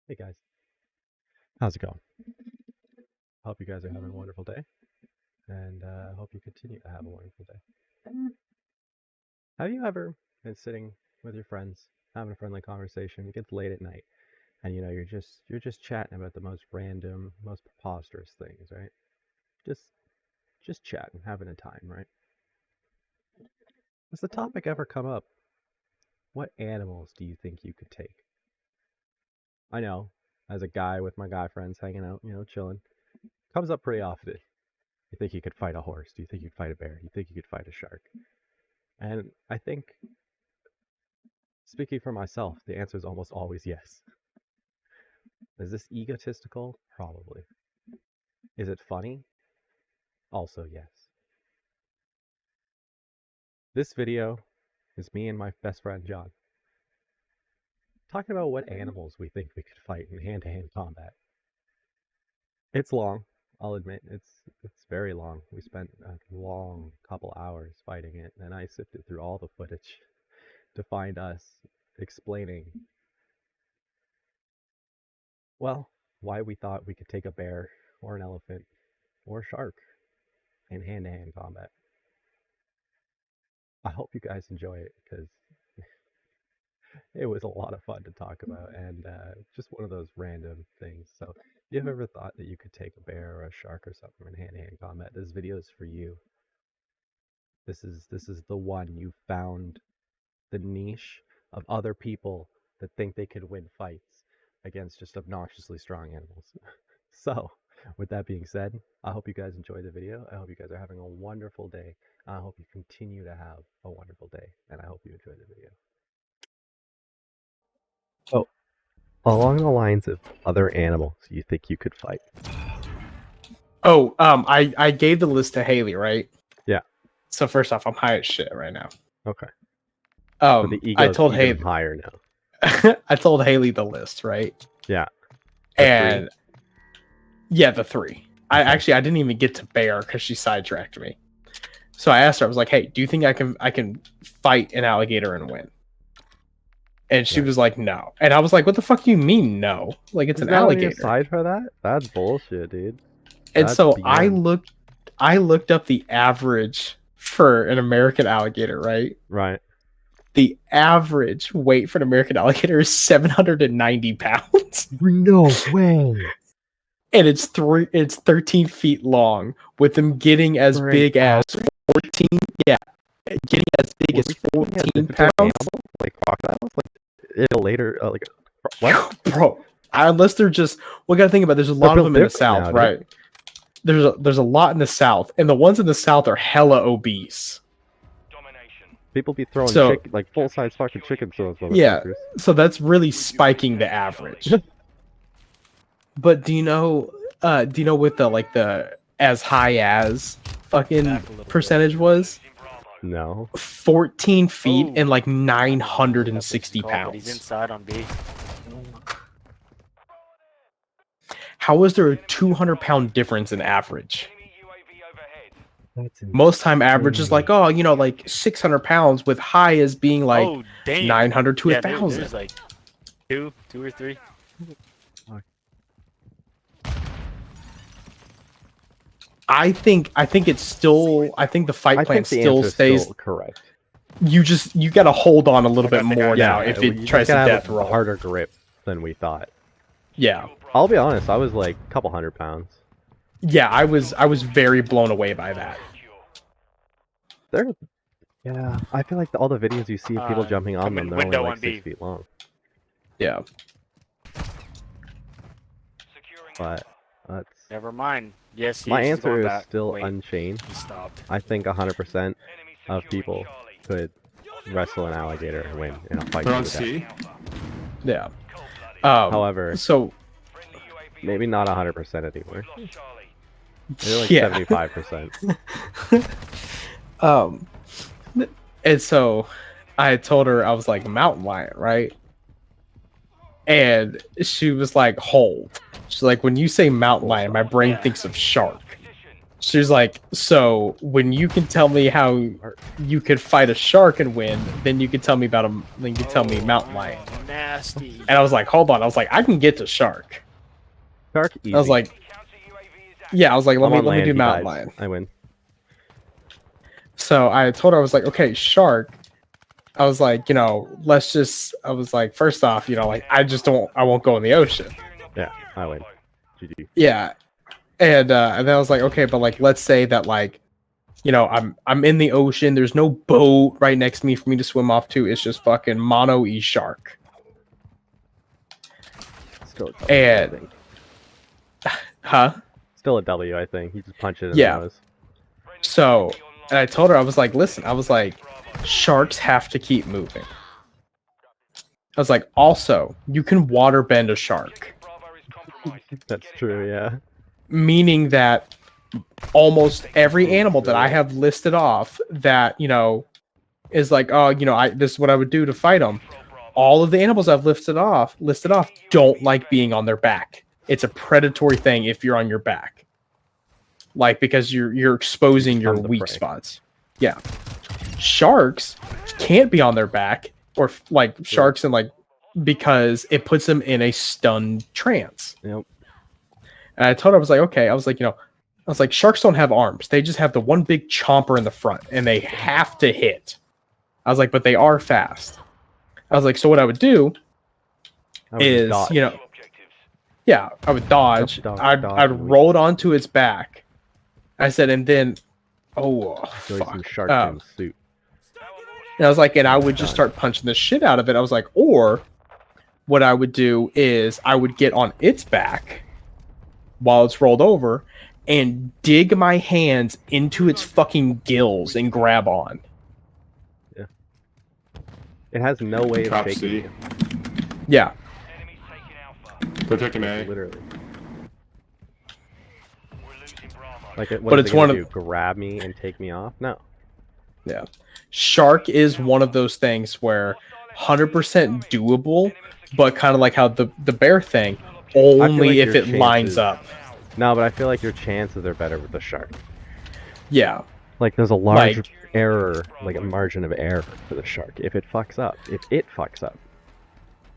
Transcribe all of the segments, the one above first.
Hey guys, how's it going? Hope you guys are having a wonderful day, and I hope you continue to have a wonderful day. Have you ever been sitting with your friends, having a friendly conversation? It gets late at night, and you're just chatting about the most random, most preposterous things, right? Just just chatting, having a time, right? Has the topic ever come up? What animals do you think you could take? I know, as a guy with my guy friends hanging out, chilling, comes up pretty often. You think you could fight a horse? Do you think you could fight a bear? Do you think you could fight a shark? And I think, speaking for myself, the answer is almost always yes. Is this egotistical? Probably. Is it funny? Also, yes. This video is me and my best friend John talking about what animals we think we could fight in hand-to-hand combat. It's long, I'll admit. It's very long. We spent a long couple hours fighting it, and I sifted through all the footage to find us explaining, well, why we thought we could take a bear or an elephant or a shark in hand-to-hand combat. I hope you guys enjoy it because it was a lot of fun to talk about and just one of those random things. So, if you've ever thought that you could take a bear or a shark or something in hand-to-hand combat, this video is for you. This is the one. You found the niche of other people that think they could win fights against just obnoxiously strong animals. So, with that being said, I hope you guys enjoy the video. I hope you guys are having a wonderful day. I hope you continue to have a wonderful day, and I hope you enjoy the video. So, along the lines of other animals you think you could fight. Oh, I gave the list to Haley, right? Yeah. So first off, I'm high as shit right now. Okay. So the ego I is told even Haley higher now. I told Haley the list, right? Yeah. And yeah, the three. Okay. I didn't even get to bear because she sidetracked me. So I asked her, I was like, "Hey, do you think I can fight an alligator and win?" And she was like, "No." And I was like, "What the fuck do you mean no? Like it's an alligator." Side for that? That's bullshit, dude. And so I looked up the average for an American alligator, right? Right. The average weight for an American alligator is 790 pounds. No way. And it's 13 feet long, with them getting as big as 14. Yeah, getting as big as 14 pounds. Like crocodiles? Like in a later, like what? Bro, unless they're just, we gotta think about. There's a lot of them in the South, now, right? There's a lot in the South, and the ones in the South are hella obese. People be throwing like full-size fucking chickens to those motherfuckers. Yeah, so that's really spiking the average. But do you know what the as high as fucking percentage was? No. 14 feet and like 960 pounds. He's inside on B. How was there a 200-pound difference in average? That's most time average is like, like 600 pounds, with high as being like 900 to 1,000. There's like two or three. I think it's still. I think the fight plan still stays correct. You gotta hold on a little bit more now if it tries to death roll. Harder grip than we thought. Yeah. I'll be honest. I was like a couple 100 pounds. Yeah, I was very blown away by that. Yeah, I feel like all the videos you see of people jumping on them, they're only like 6 feet long. Yeah. But that's... Never mind. Yes, my answer is still unchanged. I think 100% of people could wrestle an alligator and win in a fight. Yeah. However, so maybe not 100% anymore. Maybe like 75%. And so I told her, I was like, mountain lion, right? And she was like, hold. She's like, when you say mountain lion, my brain thinks of shark. She's like, so when you can tell me how you could fight a shark and win, then you could tell me about a, then you could tell me mountain lion. Nasty. And I was like, hold on. I was like, I can get to shark. Shark easy. I was like, yeah. I was like, let I'm on me land, do he mountain dies. lion. I win. So I told her, I was like, okay, shark. I was like, you know, let's just. I was like, first off, you know, like I won't go in the ocean. Yeah, I win. GG. Yeah, and then I was like, okay, but like, let's say that like, you know, I'm in the ocean. There's no boat right next to me for me to swim off to. It's just fucking mono e shark. Still a W, And- I think. Huh? Still a W, I think. He just punched it in Yeah. the nose. So, and I told her, I was like, listen, I was like, sharks have to keep moving. I was like, also, you can water bend a shark, That's true, yeah. meaning that almost every animal that I have listed off that, you know, is like, oh, you know, this is what I would do to fight them. All of the animals I've listed off don't like being on their back. It's a predatory thing if you're on your back. Like, because you're exposing your Become the weak prey. spots. Yeah. Sharks can't be on their back, or like sharks and like, because it puts them in a stunned trance. Yep. And I told her, I was like, okay, I was like, you know, I was like, sharks don't have arms. They just have the one big chomper in the front and they have to hit. I was like, but they are fast. I was like, so what I would do I would is, dodge. you know, yeah, I would dodge. Dodge, I'd and we- roll it onto its back. I said, and then, oh, Enjoy some fuck. shark fin soup. And I was like, and I would just start punching the shit out of it. I was like, or what I would do is I would get on its back while it's rolled over and dig my hands into its fucking gills and grab on. It has no way of Top shaking C. you. Yeah. Protecting A. Literally. Like, what But is it's it gonna one do? of- Grab me and take me off? No. Yeah. Shark is one of those things where 100% doable, but kind of like how the bear thing, only like if your it lines chances- up. No, but I feel like your chances are better with the shark. Yeah. Like, there's a large Like- error, like a margin of error for the shark. If it fucks up,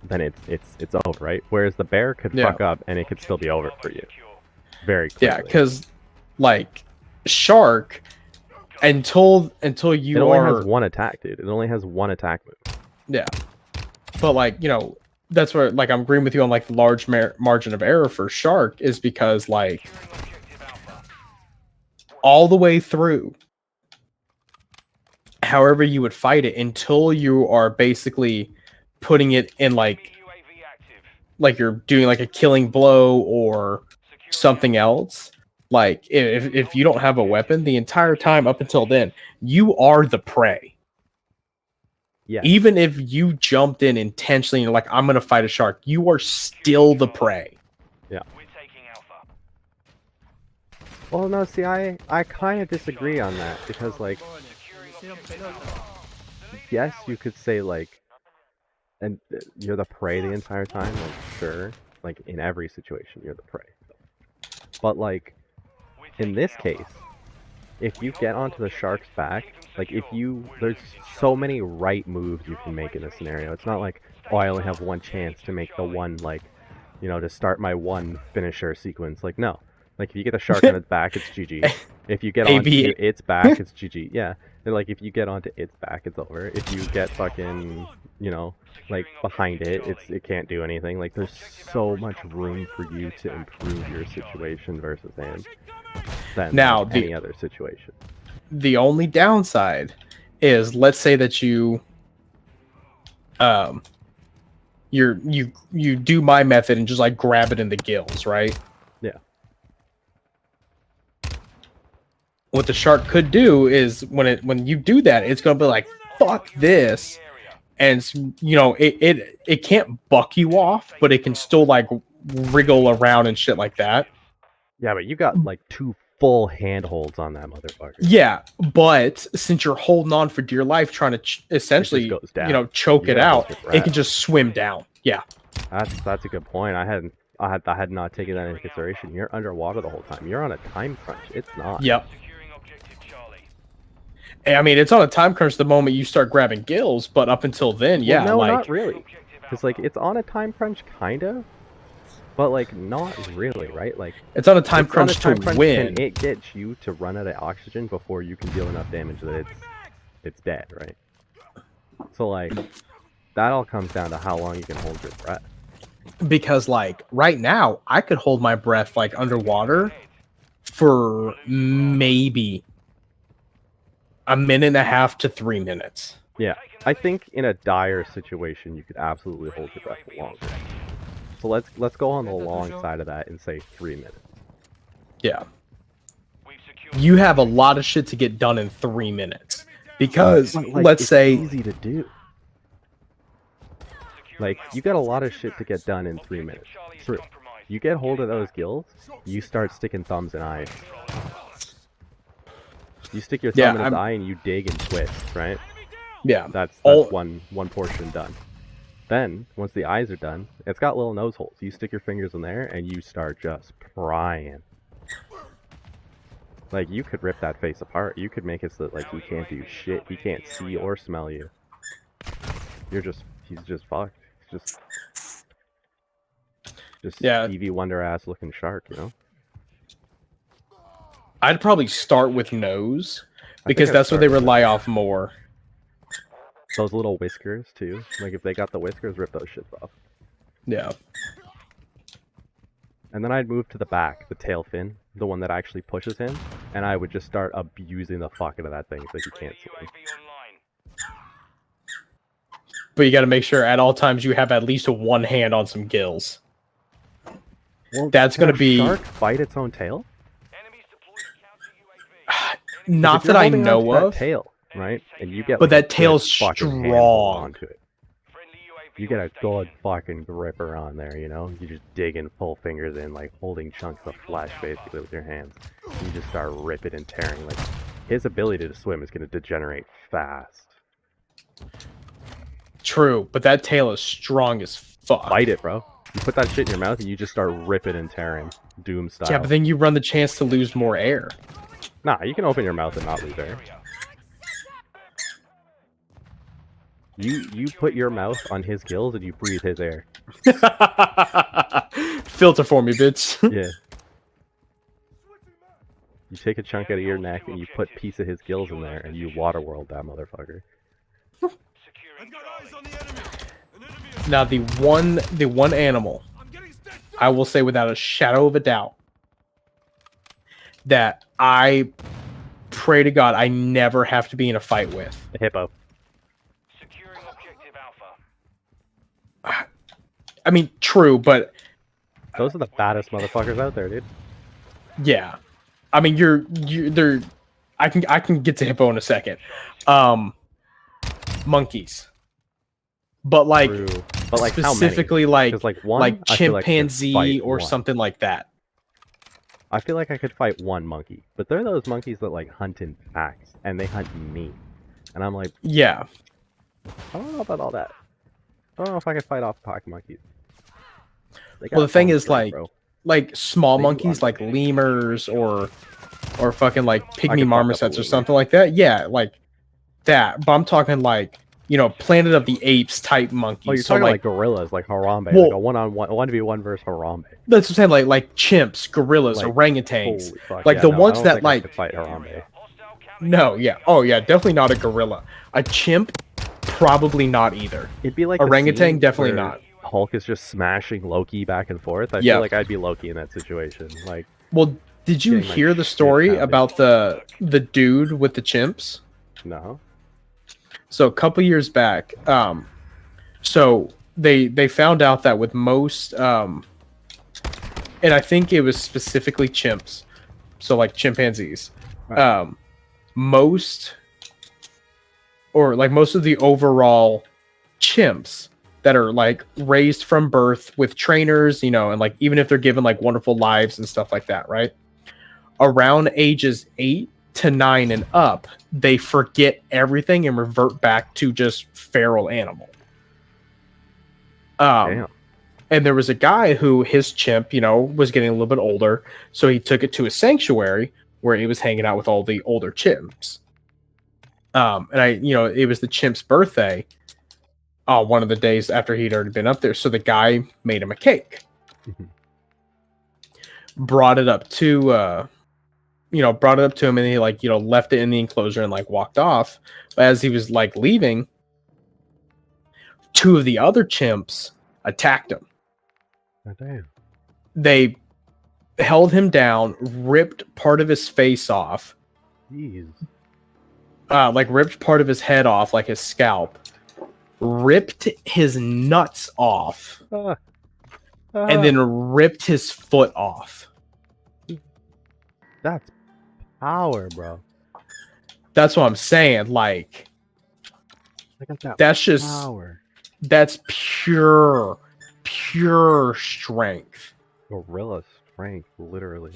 then it's over, right? Whereas the bear could Yeah. fuck up and it could still be over for you. Very quickly. Yeah, because like shark, until you it only are has one attack, dude. It only has one attack move. yeah, but like, you know, that's where like I'm agreeing with you on like the large margin of error for shark is because like all the way through, however you would fight it until you are basically putting it in like you're doing like a killing blow or something else. Like if you don't have a weapon the entire time up until then, you are the prey. Yeah. Even if you jumped in intentionally and you're like, I'm gonna fight a shark, you are still the prey. Well, no, see, I kind of disagree on that because, like, yes, you could say, like, and you're the prey the entire time, like, sure, like, in every situation, you're the prey. But, like, in this case, if you get onto the shark's back, like, there's so many right moves you can make in this scenario. It's not like, oh, I only have one chance to make the one, like, you know, to start my one finisher sequence. Like, no. Like, if you get the shark on its back, it's GG. If you get onto its back, it's GG. Yeah. And, like, if you get onto its back, it's over. If you get fucking, you know, like, behind it, it can't do anything. Like, there's so much room for you to improve your situation versus him than Now, like, any other situation. The only downside is, let's say that you do my method and just like grab it in the gills, right? Yeah. What the shark could do is when you do that, it's gonna be like, fuck this, and you know it can't buck you off, but it can still like wriggle around and shit like that. Yeah, but you got like 2 full handholds on that motherfucker. Yeah, but since you're holding on for dear life, trying to essentially, goes down. you know, choke You it gotta out, hold your it breath. can just swim down. Yeah, That's a good point. I I had not taken that into consideration. You're underwater the whole time. You're on a time crunch. It's not. Yep. I mean, it's on a time crunch the moment you start grabbing gills, but up until then, yeah, Well, no, like not really. Because like it's on a time crunch, kind of, but like not really, right? Like it's on a time it's on a crunch time to crunch. win. Can it get you to run out of oxygen before you can deal enough damage that it's dead, right? So like that all comes down to how long you can hold your breath. Because like right now, I could hold my breath like underwater for maybe a minute and a half to 3 minutes. Yeah, I think in a dire situation you could absolutely hold your breath longer. So let's go on the long side of that and say 3 minutes. Yeah. You have a lot of shit to get done in 3 minutes. Because But, like, let's it's say easy to do. Like you got a lot of shit to get done in 3 minutes. True. You get hold of those gills, you start sticking thumbs in eyes. You stick your thumb in his eye and you dig and twist, right? Yeah. That's one portion done. Then, once the eyes are done, it's got little nose holes. You stick your fingers in there and you start just prying. Like, you could rip that face apart. You could make it so that, like, he can't do shit. He can't see or smell you. He's just fucked. Just yeah. Stevie Wonder ass looking shark, you know? I'd probably start with nose because that's what they rely off more. Those little whiskers too. Like if they got the whiskers, rip those shits off. Yeah. And then I'd move to the back, the tail fin, the one that actually pushes him, and I would just start abusing the fuck out of that thing so he can't swim. But you got to make sure at all times you have at least one hand on some gills. Well, that's going to be shark bite its own tail? Not that I know of. That tail, right? And you get but like that tail's strong onto it. You get a good fucking gripper on there, you know? You just digging full fingers in, like holding chunks of flesh basically with your hands. And you just start ripping and tearing. Like his ability to swim is going to degenerate fast. True, but that tail is strong as fuck. Bite it, bro. You put that shit in your mouth and you just start ripping and tearing, Doom style. Yeah, but then you run the chance to lose more air. Nah, you can open your mouth and not lose air. You put your mouth on his gills and you breathe his air. Filter for me, bitch. Yeah. You take a chunk out of your neck and you put a piece of his gills in there and you waterworld that motherfucker. Now the one animal I will say without a shadow of a doubt that I pray to God I never have to be in a fight with. The hippo. I mean, true, but those are the baddest motherfuckers out there, dude. Yeah. I mean, they're I can get to hippo in a second. Monkeys. But like, but like specifically like one, like chimpanzee or something like that. I feel like I could fight one monkey, but they're those monkeys that like hunt in packs and they hunt me, and I'm like, yeah, I don't know about all that. I don't know if I could fight off pack monkeys. Well, the thing is, like small monkeys, like lemurs or fucking like pygmy marmosets or something like that. Yeah, like that. But I'm talking like, you know, Planet of the Apes type monkeys. Oh, you're talking like gorillas, like Harambe, well, like a 1v1 versus Harambe. That's what I'm saying, like chimps, gorillas, like, orangutans, like the ones that like fight Harambe. No, yeah, oh yeah, definitely not a gorilla. A chimp, probably not either. It'd be like orangutan, definitely not. Hulk is just smashing Loki back and forth. I feel like I'd be Loki in that situation. Like, well, did you hear the story about the dude with the chimps? No. So a couple years back, so they found out that with most, and I think it was specifically chimps, so like chimpanzees, right. Most of the overall chimps that are like raised from birth with trainers, you know, and like even if they're given like wonderful lives and stuff like that, right? Around ages 8 to 9 and up, they forget everything and revert back to just feral animal. Damn. And there was a guy who his chimp, was getting a little bit older, so he took it to a sanctuary where he was hanging out with all the older chimps. It was the chimp's birthday, one of the days after he'd already been up there. So the guy made him a cake, brought it up to, him, and he left it in the enclosure and walked off. But as he was leaving, two of the other chimps attacked him. Oh, damn. They held him down, ripped part of his face off, Jeez. ripped part of his head off, his scalp, ripped his nuts off, and then ripped his foot off. That's power, bro. That's what I'm saying. Look at that That's just power. That's pure strength. Gorilla strength, literally.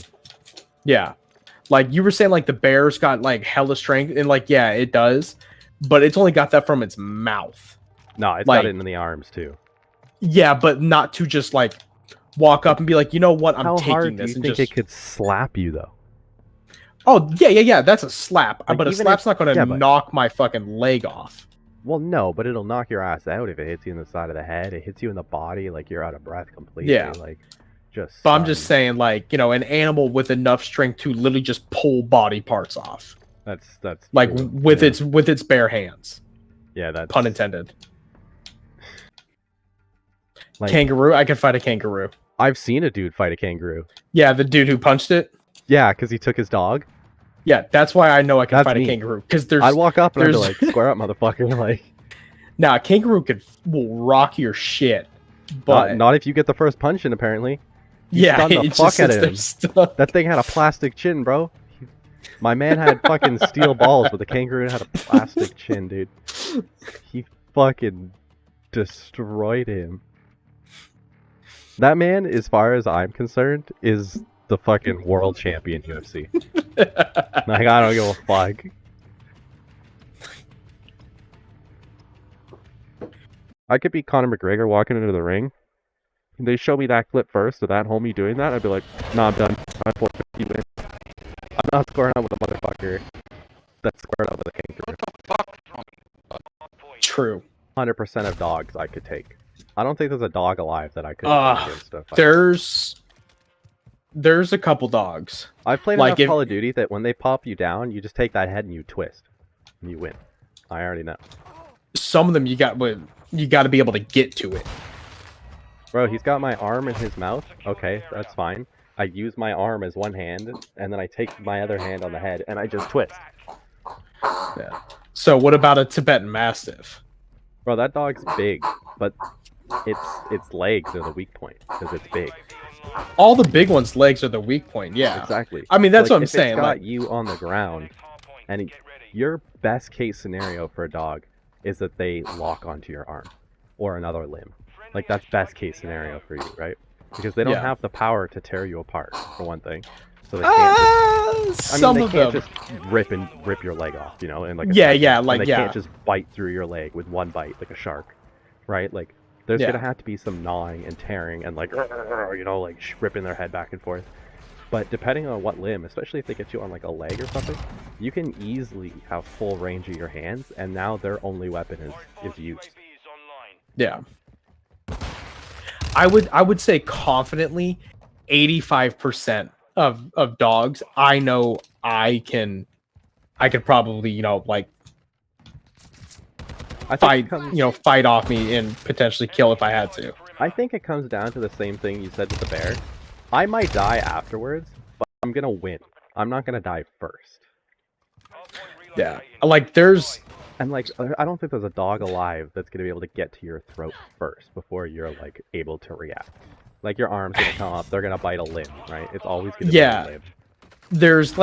Yeah. You were saying the bear's got hella strength, and yeah, it does, but it's only got that from its mouth. No, it's got it in the arms too. Yeah, but not to just walk up and be you know what, I'm How taking hard this. do you think it could slap you though? Oh yeah, that's a slap. But a even slap's not going to but- knock my fucking leg off. Well, no, but it'll knock your ass out if it hits you in the side of the head. It hits you in the body, you're out of breath completely. Yeah. Just. But I'm just saying, an animal with enough strength to literally just pull body parts off. That's true. with its bare hands. Yeah, that's Pun intended. Kangaroo, I could fight a kangaroo. I've seen a dude fight a kangaroo. Yeah, the dude who punched it. Yeah, because he took his dog. Yeah, that's why I know I can That's fight me. a kangaroo. Because there's I'd walk up and I'd be there's- square up, motherfucker. Nah, a kangaroo will rock your shit. But not if you get the first punch in, apparently. yeah, stunned the it fuck just out sits of there him. stuck. That thing had a plastic chin, bro. My man had fucking steel balls, but the kangaroo had a plastic chin, dude. He fucking destroyed him. That man, as far as I'm concerned, is the fucking world champion UFC. I don't give a fuck. I could be Conor McGregor walking into the ring. They show me that clip first of that homie doing that. I'd be like, nah, I'm done. I forfeit. You win. I'm not squaring up with a motherfucker that's squaring up with a kangaroo. True. 100% of dogs I could take. I don't think there's a dog alive that I could against a fight. There's a couple dogs. I've played enough Call of Duty that when they pop you down, you just take that head and you twist. And you win. I already know. Some of them you got to be able to get to it. Bro, he's got my arm in his mouth. Okay, that's fine. I use my arm as one hand, and then I take my other hand on the head, and I just twist. Yeah. So what about a Tibetan Mastiff? Bro, that dog's big, but its legs are the weak point, because it's big. All the big ones' legs are the weak point, yeah. Exactly. I mean, that's what I'm if saying. It's got you on the ground, and your best case scenario for a dog is that they lock onto your arm or another limb. That's best case scenario for you, right? Because they don't have the power to tear you apart, for one thing. So they can't they can't just rip your leg off, in like they can't just bite through your leg with one bite like a shark, right? There's gonna have to be some gnawing and tearing and ripping their head back and forth. But depending on what limb, especially if they get you on a leg or something, you can easily have full range of your hands, and now their only weapon is you. Yeah. I would say confidently 85% of dogs I know I could probably fight off me and potentially kill if I had to. I think it comes down to the same thing you said with the bear. I might die afterwards, but I'm gonna win. I'm not gonna die first. Yeah, there's and I don't think there's a dog alive that's gonna be able to get to your throat first before you're able to react. Your arm's gonna come up, they're gonna bite a limb, right? It's always gonna be a limb. There's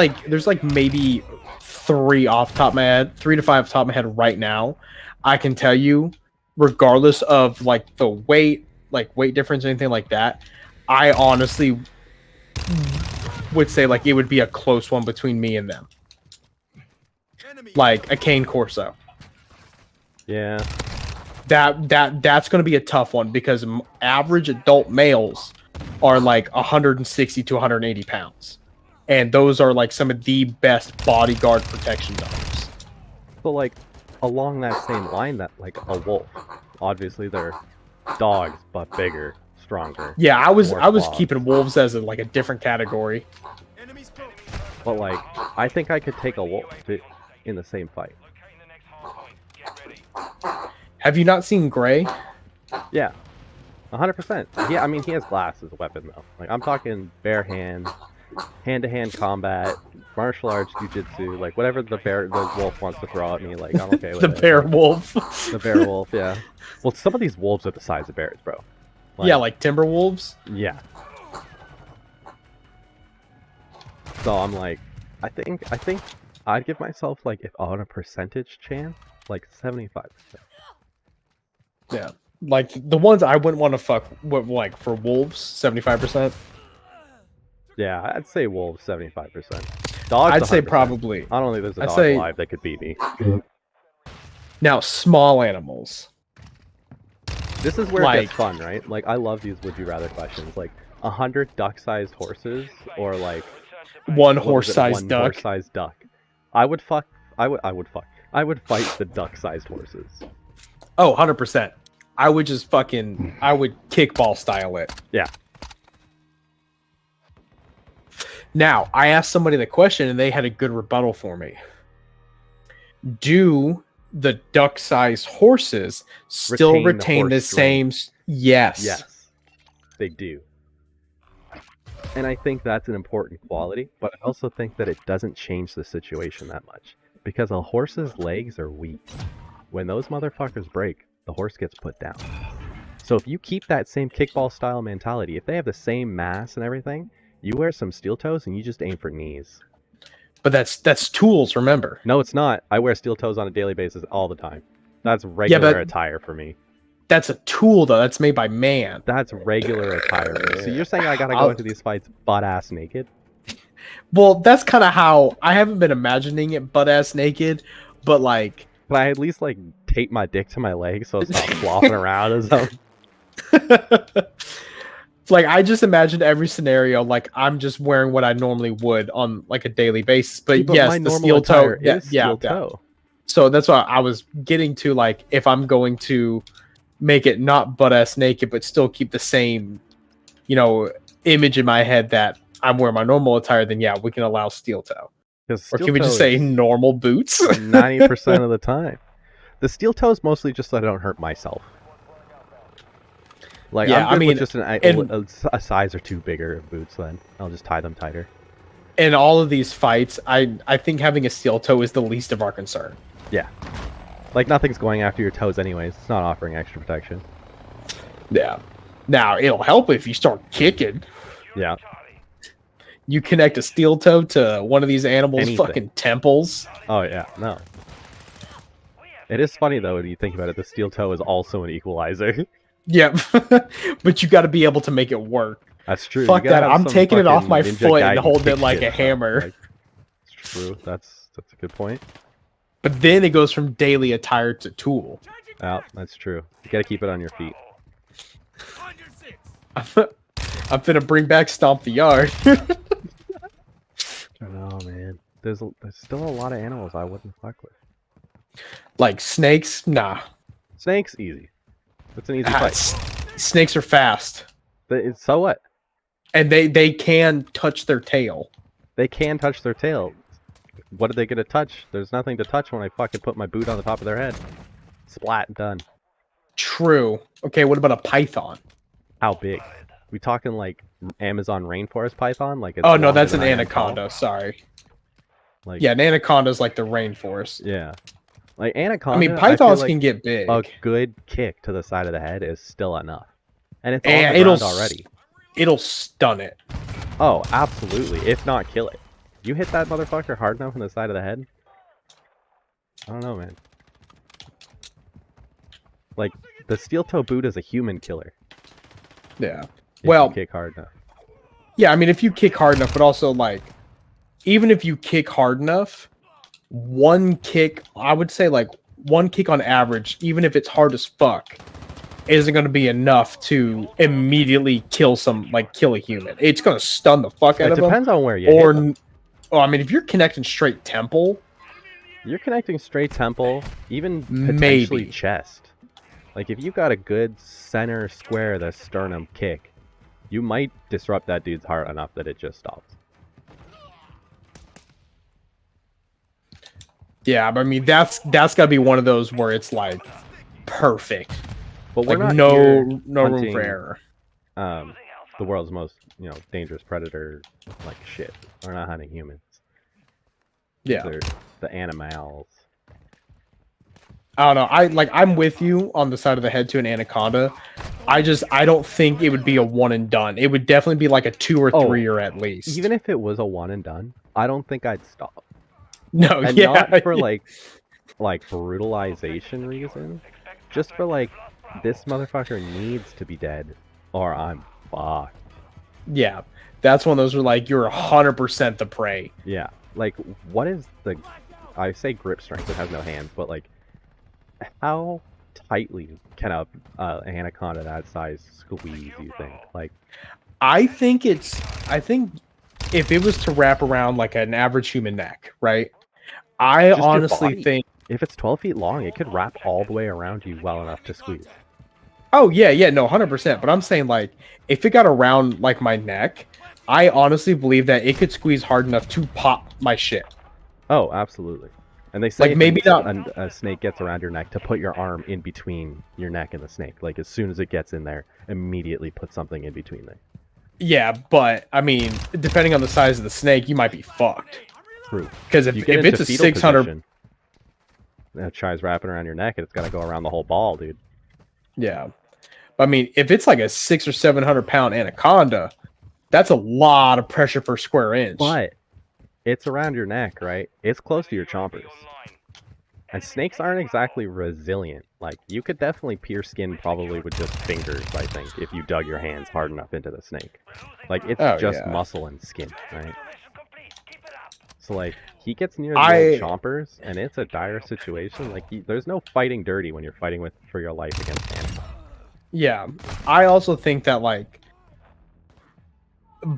maybe 3 off the top of my head, 3 to 5 off the top of my head right now. I can tell you, regardless of the weight difference or anything like that, I honestly would say it would be a close one between me and them. A cane corso. Yeah. That's going to be a tough one because average adult males are like 160 to 180 pounds, and those are like some of the best bodyguard protection dogs. So like along that same line, that like a wolf, obviously they're dogs but bigger, stronger. Yeah, I was more claws. keeping wolves as like a different category. But like I think I could take a wolf in the same fight. Have you not seen Gray? Yeah, 100%. Yeah, I mean he has glass as a weapon though. Like I'm talking bare hand-to-hand combat, martial arts, jujitsu, like whatever the wolf wants to throw at me. Like I'm okay with The it. bear wolf. The bear wolf, yeah. Well, some of these wolves are the size of bears, bro. Yeah, like timber wolves. Yeah. So I'm like, I think I'd give myself like if on a percentage chance, like 75%. Yeah, like the ones I wouldn't want to fuck with, like for wolves, 75%. Yeah, I'd say wolves 75%. Dogs, I'd say 100%. probably. I don't think there's a I'd dog say- alive that could beat me. Now, small animals. This is where it Like- gets fun, right? Like I love these would you rather questions, like 100 duck-sized horses or like One what was it, horse-sized one duck. horse-sized duck. I would fight the duck-sized horses. Oh, 100%. I would just kickball style it. Yeah. Now, I asked somebody the question and they had a good rebuttal for me. Do the duck-sized horses still retain the horse same? Yes. Yes, they do. And I think that's an important quality, but I also think that it doesn't change the situation that much. Because a horse's legs are weak. When those motherfuckers break, the horse gets put down. So if you keep that same kickball style mentality, if they have the same mass and everything, you wear some steel toes and you just aim for knees. But that's tools, remember. No, it's not. I wear steel toes on a daily basis all the time. That's regular but- attire for me. That's a tool, though. That's made by man. That's regular attire for me. So you're saying I gotta go I'll- into these fights butt-ass naked? Well, that's kind of how I haven't been imagining it butt-ass naked, but like... Can I at least like tape my dick to my leg so it's not flopping around or something? Like, I just imagined every scenario like I'm just wearing what I normally would on like a daily basis. But But yes, my the normal steel toe, attire yeah, is steel yeah. toe. So that's why I was getting to, like, if I'm going to make it not butt ass naked, but still keep the same, image in my head that I'm wearing my normal attire, then yeah, we can allow steel toe. Or can we just say normal boots? 90% of the time? The steel toe is mostly just so I don't hurt myself. Like, Yeah, I'm good with just a size or two bigger of boots, then. I'll just tie them tighter. In all of these fights, I think having a steel toe is the least of our concern. Yeah. Like, nothing's going after your toes anyways. It's not offering extra protection. Yeah. Now, it'll help if you start kicking. Yeah. You connect a steel toe to one of these animals' Anything. fucking temples. Oh, yeah. No. It is funny, though, when you think about it. The steel toe is also an equalizer. Yep. But you got to be able to make it work. That's true. Fuck You gotta that. have I'm some taking it off fucking my Ninja foot and Gaiden holding kick it like shit a stuff. hammer. Like, it's true. That's a good point. But then it goes from daily attire to tool. Yeah, that's true. You gotta keep it on your feet. I'm finna bring back Stomp the Yard. I don't know, man. There's still a lot of animals I wouldn't fuck with. Like snakes? Nah. Snakes, easy. It's an easy Ah, fight. Snakes are fast. So what? And they can touch their tail. They can touch their tail. What are they gonna touch? There's nothing to touch when I fucking put my boot on the top of their head. Splat, done. True. Okay, what about a python? How big? We talking like Amazon rainforest python? Like it's Oh no, longer that's an than I am tall? anaconda. Sorry. Like Yeah, an anaconda's like the rainforest. yeah. Like anaconda. I mean, feel pythons like can get big. a good kick to the side of the head is still enough, and it's on And the it'll ground already. It'll stun it. Oh, absolutely. If not, kill it. You hit that motherfucker hard enough on the side of the head? I don't know, man. Like, the steel toe boot is a human killer. Yeah. If Well, you kick hard enough. yeah, I mean, if you kick hard enough, but also, like, even if you kick hard enough, one kick, I would say, like, one kick on average, even if it's hard as fuck, isn't going to be enough to immediately kill a human. It's going to stun the fuck out It of them. depends on where you Or, hit them. oh, I mean, if you're connecting straight temple, You're connecting straight temple, even potentially Maybe. chest. Like if you got a good center square, the sternum kick, you might disrupt that dude's heart enough that it just stops. yeah, but I mean that's got to be one of those where it's like perfect. But we're Like not here no room hunting, for error. The world's most, dangerous predator, like shit. We're not hunting humans. Yeah. They're the animals. I don't know. I'm with you on the side of the head to an anaconda. I don't think it would be a one and done. It would definitely be like a 2 or 3 or at least. Even if it was a one and done, I don't think I'd stop. No, And yeah. not for like brutalization reasons. Just for like, this motherfucker needs to be dead or I'm fucked. Yeah. That's one of those where like you're 100% the prey. Yeah. Like, what is the... I say grip strength, it has no hands, but like, how tightly can a anaconda that size squeeze, you think? Like, I think if it was to wrap around like an average human neck, right? I just your honestly body. think If it's 12 feet long, it could wrap all the way around you well enough to squeeze. oh yeah, no, 100%. But I'm saying like if it got around like my neck, I honestly believe that it could squeeze hard enough to pop my shit. Oh, absolutely. And they say Like, maybe not. a snake gets around your neck to put your arm in between your neck and the snake. Like, as soon as it gets in there, immediately put something in between there. Yeah, but I mean, depending on the size of the snake, you might be fucked. True. Because You if get it's into a fetal 600, position, and it tries wrapping around your neck, and it's got to go around the whole ball, dude. yeah. I mean, if it's like a 600 or 700 pound anaconda, that's a lot of pressure per square inch. But it's around your neck, right? It's close to your chompers. And snakes aren't exactly resilient. Like, you could definitely pierce skin probably with just fingers, I think, if you dug your hands hard enough into the snake. Like, it's just yeah. muscle and skin, right? So, like, he gets near the old chompers, and it's a dire situation. Like, there's no fighting dirty when you're fighting for your life against animals. Yeah, I also think that like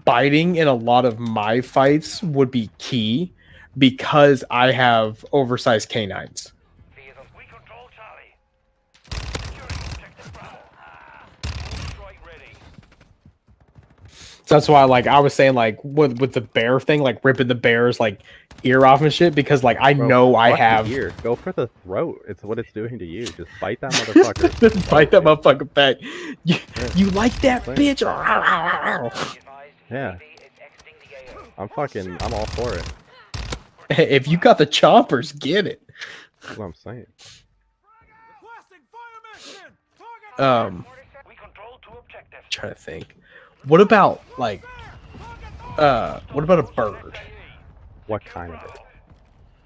biting in a lot of my fights would be key because I have oversized canines. So that's why, like, I was saying, like, with the bear thing, like ripping the bear's like ear off and shit, because like I know I have. Ear. Go for the throat. It's what it's doing to you. Just bite that motherfucker. Just bite that motherfucker back. You like that, bitch? Yeah. I'm all for it. If you got the chompers, get it. That's what I'm saying. Trying to think. What about like what about a bird? What kind of bird?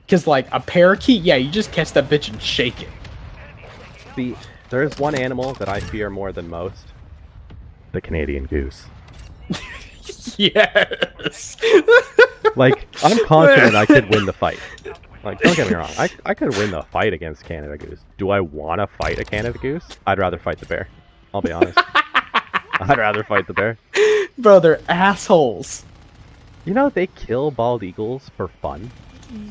Because like a parakeet, yeah, you just catch that bitch and shake it. See, there's one animal that I fear more than most. The Canadian goose. Yes. Like, I'm confident I could win the fight. Like, don't get me wrong. I could win the fight against Canada goose. Do I want to fight a Canada goose? I'd rather fight the bear. I'll be honest. I'd rather fight the bear. Bro, they're assholes. You know, they kill bald eagles for fun.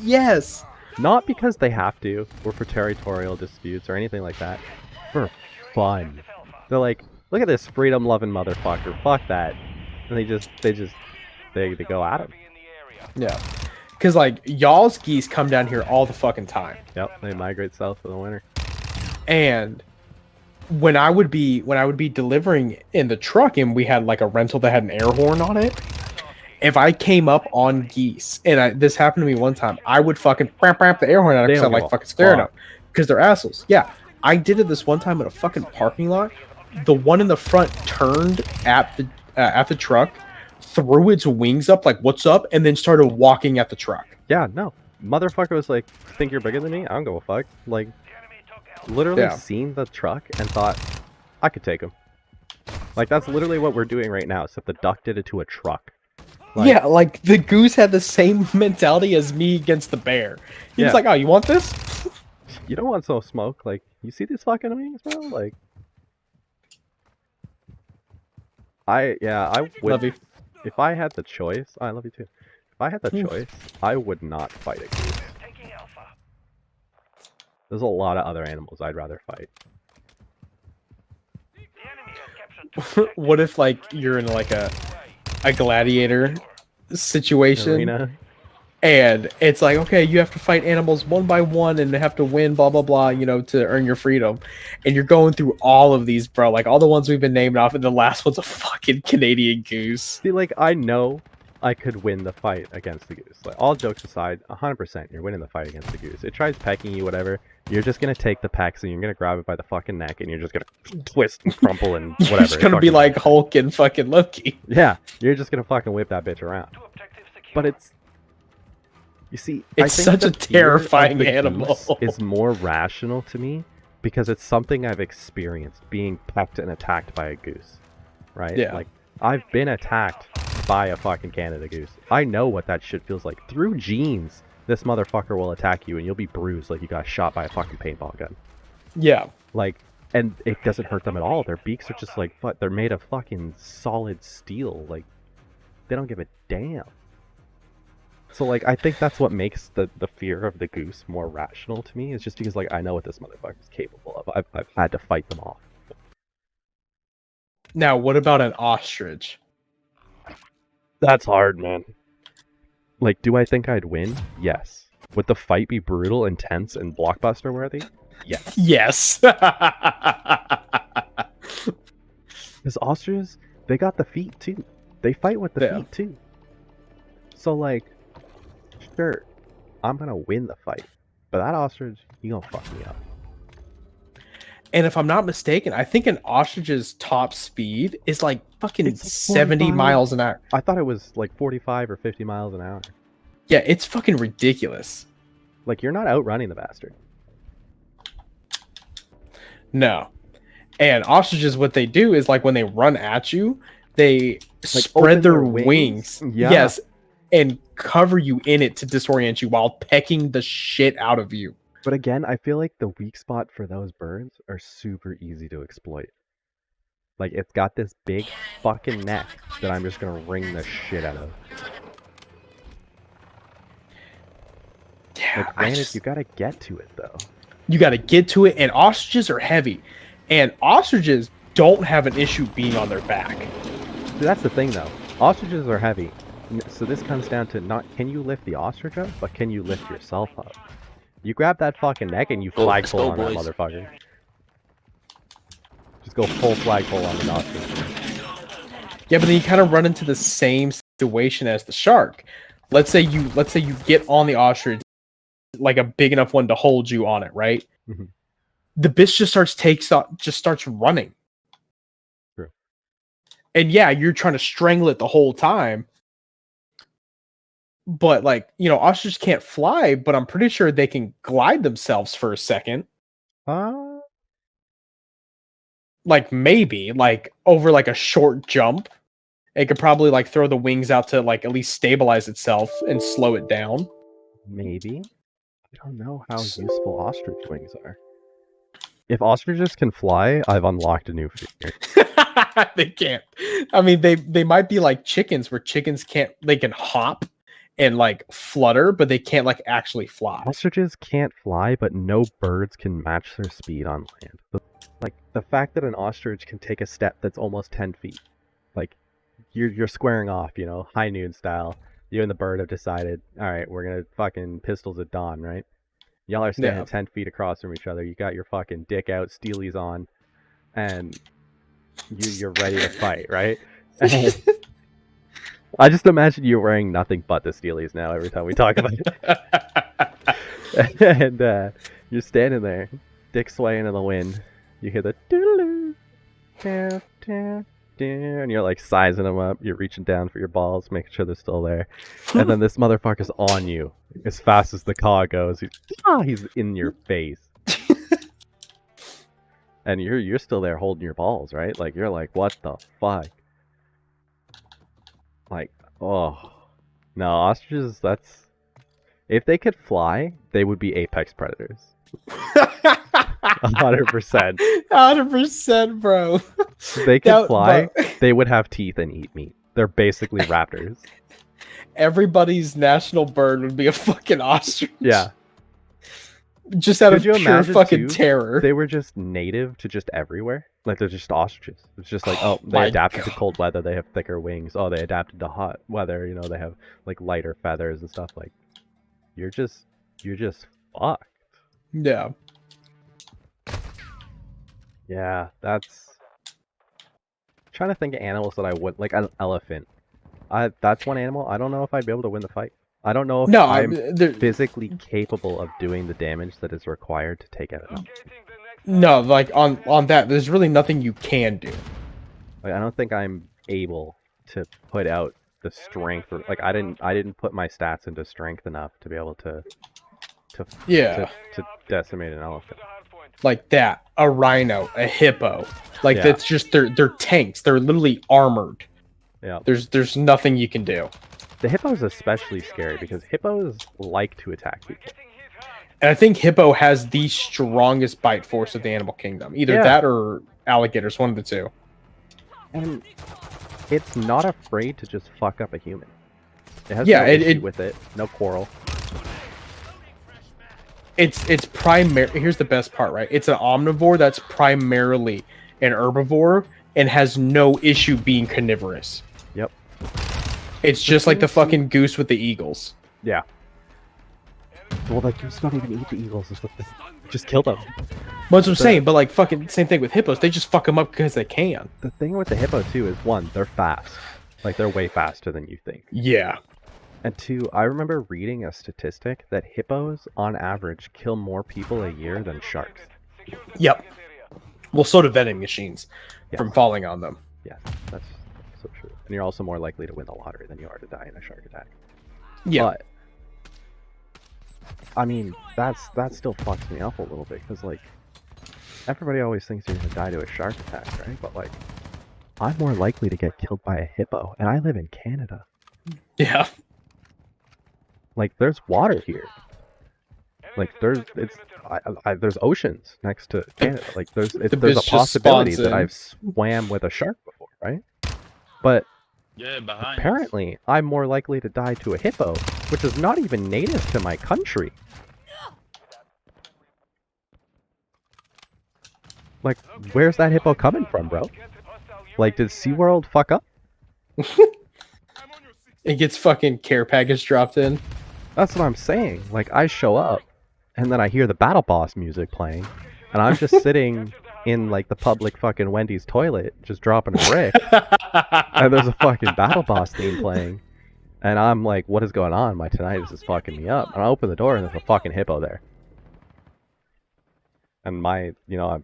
Yes. Not because they have to, or for territorial disputes or anything like that. For fun. They're like, look at this freedom-loving motherfucker. Fuck that. And they go at him. Yeah. Because like y'all's geese come down here all the fucking time. Yep, they migrate south for the winter. And when I would be delivering in the truck and we had like a rental that had an air horn on it, if I came up on geese and this happened to me one time, I would fucking ramp the air horn out because I like fucking staring at them because they're assholes. Yeah, I did it this one time in a fucking parking lot. The one in the front turned at the truck, threw its wings up like "What's up?" and then started walking at the truck. Yeah, no, motherfucker was like, "Think you're bigger than me? I don't give a fuck." Like, literally seen the truck and thought, "I could take him." Like, that's literally what we're doing right now. Except the duck did it to a truck. Like, yeah, like the goose had the same mentality as me against the bear. He was like, "Oh, you want this?" You don't want some smoke. Like, you see these fucking wings, bro? Like, I would. Love you. If I had the choice, I love you too. If I had the choice, I would not fight a goose. There's a lot of other animals I'd rather fight. What if like you're in like a gladiator situation Arena. and it's like, okay, you have to fight animals one by one and have to win, blah blah blah, you know, to earn your freedom. And you're going through all of these, bro, like all the ones we've been naming off, and the last one's a fucking Canadian goose. See, like, I know I could win the fight against the goose. Like, all jokes aside, 100% you're winning the fight against the goose. It tries pecking you, whatever. You're just gonna take the pecks and you're gonna grab it by the fucking neck and you're just gonna twist and crumple and whatever. You're just gonna be like Hulk and fucking Loki. Yeah, you're just gonna fucking whip that bitch around. But it's... You see, It's such a terrifying animal. Is more rational to me because it's something I've experienced, being pecked and attacked by a goose, right? Yeah. Like, I've been attacked by a fucking Canada goose. I know what that shit feels like. Through genes, this motherfucker will attack you and you'll be bruised like you got shot by a fucking paintball gun. Yeah. Like, and it doesn't hurt them at all. Their beaks are just like, they're made of fucking solid steel. Like, they don't give a damn. So, like, I think that's what makes the fear of the goose more rational to me, is just because, like, I know what this motherfucker's capable of. I've had to fight them off. Now, what about an ostrich? That's hard, man. Like, do I think I'd win? Yes. Would the fight be brutal, intense, and blockbuster worthy? Yes. Yes. Because ostriches, they got the feet, too. They fight with the feet, too. So, like, sure, I'm gonna win the fight. But that ostrich, you gonna fuck me up. And if I'm not mistaken, I think an ostrich's top speed is like fucking It's like 70 45. miles an hour. I thought it was like 45 or 50 miles an hour. Yeah, it's fucking ridiculous. Like, you're not outrunning the bastard. No. And ostriches, what they do is like when they run at you, they Like, spread open their their wings. Yeah. Yes. And cover you in it to disorient you while pecking the shit out of you. But again, I feel like the weak spot for those birds are super easy to exploit. Like, it's got this big fucking neck that I'm just gonna wring the shit out of. Yeah, Like, granted, you gotta get to it, though. You got to get to it, and ostriches are heavy. And ostriches don't have an issue being on their back. See, that's the thing, though. Ostriches are heavy. So this comes down to not can you lift the ostrich up, but can you lift yourself up? You grab that fucking neck and you flagpole on that motherfucker. Just go full flagpole on the ostrich. Yeah, but then you kind of run into the same situation as the shark. Let's say you get on the ostrich, like a big enough one to hold you on it, right? Mhm. The bitch just starts running. True. And yeah, you're trying to strangle it the whole time. But like, you know, ostriches can't fly, but I'm pretty sure they can glide themselves for a second. Like maybe like over like a short jump. It could probably like throw the wings out to like at least stabilize itself and slow it down. Maybe. I don't know how useful ostrich wings are. If ostriches can fly, I've unlocked a new fear. They can't. I mean, they might be like chickens, where chickens can't. They can hop and like flutter, but they can't like actually fly. Ostriches can't fly, but no birds can match their speed on land. Like, the fact that an ostrich can take a step that's almost 10 feet. Like, you're squaring off, you know, high noon style. You and the bird have decided, alright, we're gonna fucking pistols at dawn, right? Y'all are standing 10 feet across from each other. You got your fucking dick out, steelies on, and you're ready to fight, right? I just imagine you wearing nothing but the steelies now every time we talk about it. And you're standing there, dick swaying in the wind. You hear the doo-doo, tap, tap, and you're like sizing them up. You're reaching down for your balls, making sure they're still there. And then this motherfucker's on you as fast as the caw goes. He's in your face. And you're still there holding your balls, right? Like, you're like, what the fuck? Like, oh. No, ostriches, that's... If they could fly, they would be apex predators. 100%. 100%, bro. If they could fly, But they would have teeth and eat meat. They're basically raptors. everybody's national bird would be a fucking ostrich. Yeah. Just out Could of you pure imagine fucking too? terror. They were just native to just everywhere. Like they're just ostriches. It's just like, oh, they My adapted to God. cold weather. They have thicker wings. Oh, they adapted to hot weather. They have like lighter feathers and stuff. Like you're just fucked. Yeah. Yeah, that's. Trying to think of animals that I would like. An elephant. That's one animal. I don't know if I'd be able to win the fight. I don't know if No, I'm there, physically capable of doing the damage that is required to take out an elephant. no, like on that, there's really nothing you can do. Like, I don't think I'm able to put out the strength, or like I didn't put my stats into strength enough to be able to Yeah, to decimate an elephant. like that, a rhino, a hippo, like Yeah. that's just they're tanks. They're literally armored. Yeah. There's nothing you can do. The hippo is especially scary because hippos like to attack people. And I think hippo has the strongest bite force of the animal kingdom. Either Yeah. that or alligators, one of the two. And it's not afraid to just fuck up a human. It has Yeah, no issue with it, no quarrel. It's primary. Here's the best part, right? It's an omnivore that's primarily an herbivore and has no issue being carnivorous. Yep. It's just like the fucking goose with the eagles. Yeah. Well, like, it's not even eat the eagles. It's just kill them. That's what I'm saying, but like fucking same thing with hippos. They just fuck them up because they can. The thing with the hippo too is one, they're fast. Like they're way faster than you think. Yeah. And two, I remember reading a statistic that hippos, on average, kill more people a year than sharks. Yep. Well, so do vending machines from falling on them. Yeah, that's so true. And you're also more likely to win the lottery than you are to die in a shark attack. Yeah. But I mean, that still fucks me up a little bit because like everybody always thinks you're gonna die to a shark attack, right? But like, I'm more likely to get killed by a hippo, and I live in Canada. Yeah. Like, there's water here. Like, there's oceans next to Canada. Like, there's a bitch just possibility spawns that in. I've swam with a shark before, right? But Yeah, behind. apparently, I'm more likely to die to a hippo, which is not even native to my country. Like, where's that hippo coming from, bro? Like, did SeaWorld fuck up? It gets fucking care package dropped in. That's what I'm saying. Like, I show up, and then I hear the Battle Boss music playing, and I'm just sitting in, like, the public fucking Wendy's toilet, just dropping a brick, and there's a fucking Battle Boss theme playing, and I'm like, what is going on? My tinnitus is fucking me up. And I open the door, and there's a fucking hippo there. And my, I'm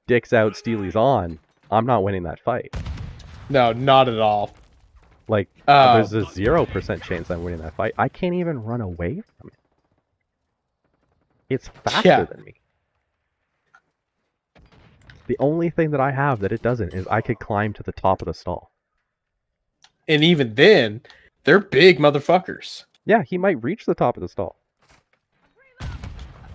dicks out, Steely's on. I'm not winning that fight. No, not at all. Like, there's a 0% chance I'm winning that fight. I can't even run away from it. It's faster than me. The only thing that I have that it doesn't is I could climb to the top of the stall. And even then, they're big motherfuckers. Yeah, he might reach the top of the stall.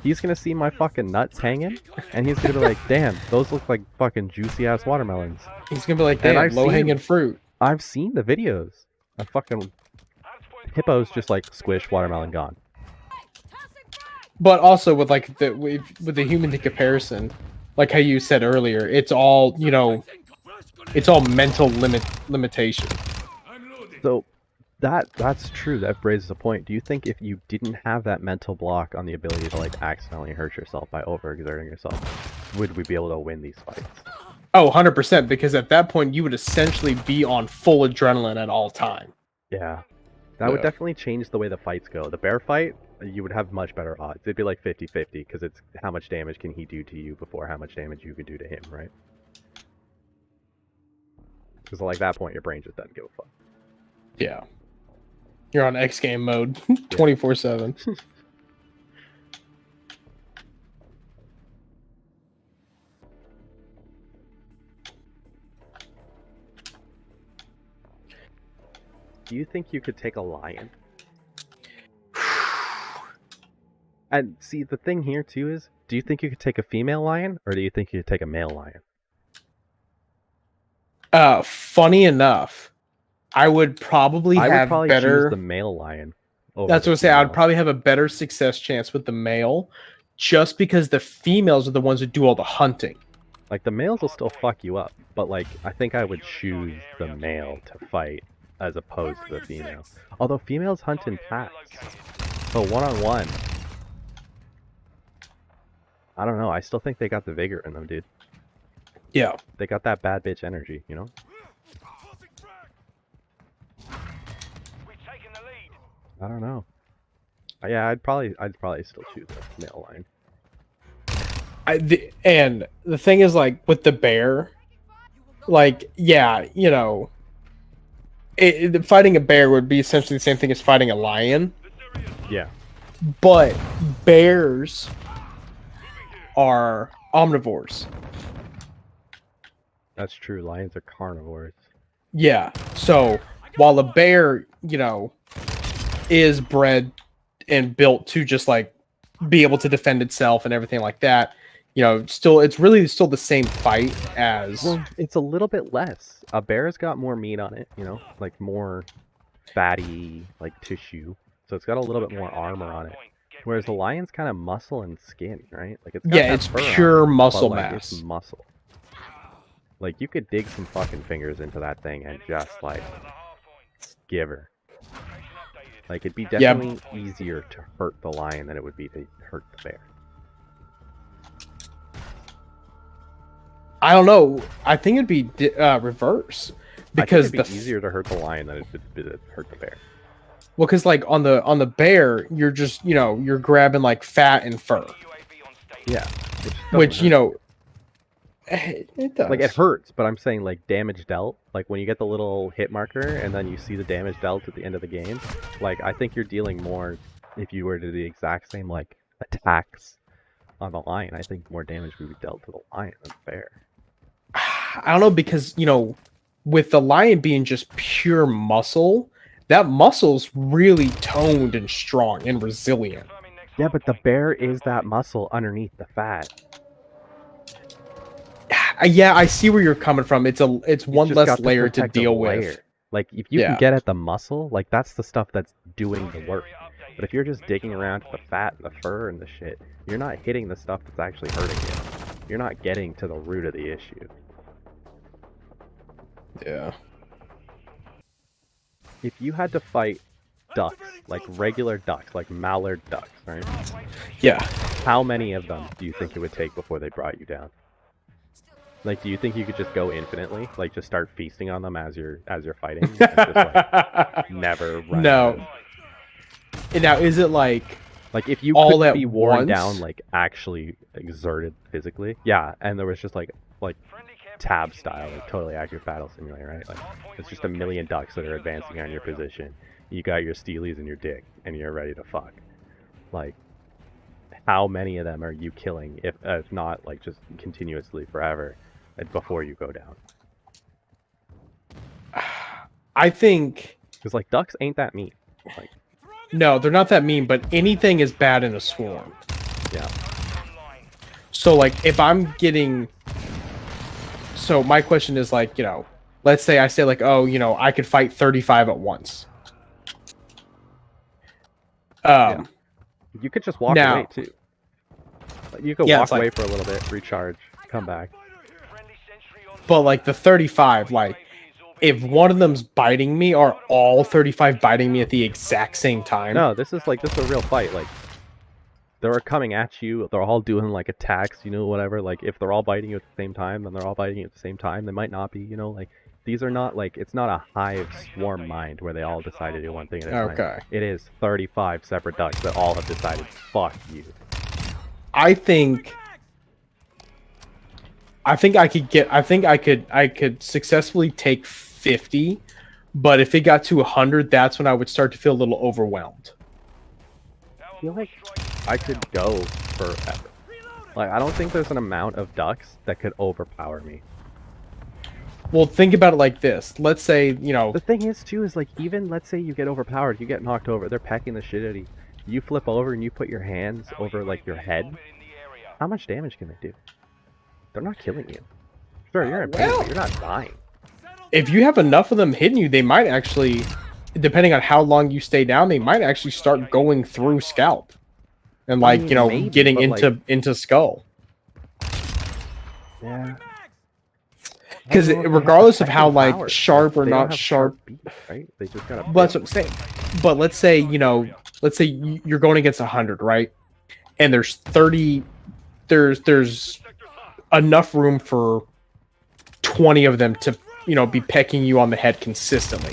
He's gonna see my fucking nuts hanging, and he's gonna be like, damn, those look like fucking juicy-ass watermelons. He's gonna be like, And damn, I've low-hanging fruit. I've seen the videos of fucking hippos just like squish watermelon gone. But also with like with the human comparison, like how you said earlier, it's all it's all mental limitation. So that's true. That raises a point. Do you think if you didn't have that mental block on the ability to like accidentally hurt yourself by overexerting yourself, would we be able to win these fights? Oh, 100%, because at that point you would essentially be on full adrenaline at all time. Yeah. That would definitely change the way the fights go. The bear fight, you would have much better odds. It'd be like 50-50 because it's how much damage can he do to you before how much damage you can do to him, right? Because like that point, your brain just doesn't give a fuck. Yeah. You're on X game mode 24/7. Do you think you could take a lion? And see, the thing here too is, do you think you could take a female lion, or do you think you could take a male lion? Funny enough, I would probably I would have probably choose the better. male lion over That's the what I say. I would female. probably have a better success chance with the male, just because the females are the ones who do all the hunting. Like, the males will still fuck you up, but like, I think I would choose the male to fight as opposed to the female. Although females hunt in packs, so one-on-one, I don't know. I still think they got the vigor in them, dude. Yeah. They got that bad bitch energy, you know? I don't know. Yeah, I'd probably still choose the male line. And the thing is, like, with the bear, like, yeah, you know, fighting a bear would be essentially the same thing as fighting a lion. Yeah. But bears are omnivores. That's true. Lions are carnivores. Yeah. So while a bear, you know, is bred and built to just like be able to defend itself and everything like that, you know, it's really still the same fight as. Well, it's a little bit less. A bear's got more meat on it, you know, like more fatty, like tissue. So it's got a little bit more armor on it. Whereas the lion's kind of muscle and skin, right? Like it's got Yeah, that it's fur on pure it, muscle but, like, mass. It's muscle. Like you could dig some fucking fingers into that thing and just like give her. Like it'd be definitely easier to hurt the lion than it would be to hurt the bear. I don't know. I think it'd be reverse because I think it'd be easier to hurt the lion than it would be to hurt the bear. Well, because like on the bear, you're just, you know, you're grabbing like fat and fur. Yeah. Which, you know, it does. Like it hurts, but I'm saying like damage dealt. Like when you get the little hit marker and then you see the damage dealt at the end of the game. Like I think you're dealing more if you were to do the exact same like attacks on the lion. I think more damage would be dealt to the lion than the bear. I don't know, because, you know, with the lion being just pure muscle, that muscle's really toned and strong and resilient. Yeah, but the bear is that muscle underneath the fat. Yeah, I see where you're coming from. It's one less layer to deal with. Like if you can get at the muscle, like that's the stuff that's doing the work. But if you're just digging around to the fat and the fur and the shit, you're not hitting the stuff that's actually hurting you. You're not getting to the root of the issue. Yeah. If you had to fight ducks, like regular ducks, like mallard ducks, right? Yeah. How many of them do you think it would take before they brought you down? Like, do you think you could just go infinitely? Like, just start feasting on them as you're fighting? And just, like, never run out of... And now, is it like if you all could be worn once? down, like, actually exerted physically? Yeah, and there was just, like tab style, like, totally accurate battle simulator, right? Like, it's just a million ducks that are advancing on your position. You got your steelies and your dick, and you're ready to fuck. Like, how many of them are you killing, if not, like, just continuously forever, before you go down? I think... Because, like, ducks ain't that mean. Like, no, they're not that mean, but anything is bad in a swarm. Yeah. So, like, if I'm getting... So, my question is, like, you know, let's say I say, like, oh, you know, I could fight 35 at once. Yeah. You could just walk away, too. Like, you could walk away for a little bit, recharge, come back. But, like, the 35, like, if one of them's biting me, are all 35 biting me at the exact same time? No, this is a real fight. Like, they're coming at you, they're all doing, like, attacks, you know, whatever. Like, if they're all biting you at the same time, then they're all biting you at the same time. They might not be, you know, like, these are not, like, it's not a hive swarm mind where they all decide to do one thing at a time. It is 35 separate ducks that all have decided, fuck you. I think I could successfully take 50, but if it got to 100, that's when I would start to feel a little overwhelmed. I feel like I could go forever. Like, I don't think there's an amount of ducks that could overpower me. Well, think about it like this. Let's say, you know... The thing is, too, is, like, even, let's say you get overpowered, you get knocked over, they're pecking the shit out of you. you flip over and you put your hands over like your head, how much damage can they do? They're not killing you. Sure, you're in pain, Well, but you're not dying. if you have enough of them hitting you, they might actually, depending on how long you stay down, they might actually start going through scalp and I like mean, maybe, getting but, like, into skull. yeah. Because Well, they have regardless of how protecting like powers. sharp or They don't not have sharp, beaks, right? They just got a well, that's what I'm saying. But let's say you're going against 100, right? And there's 30. There's enough room for 20 of them to be pecking you on the head consistently.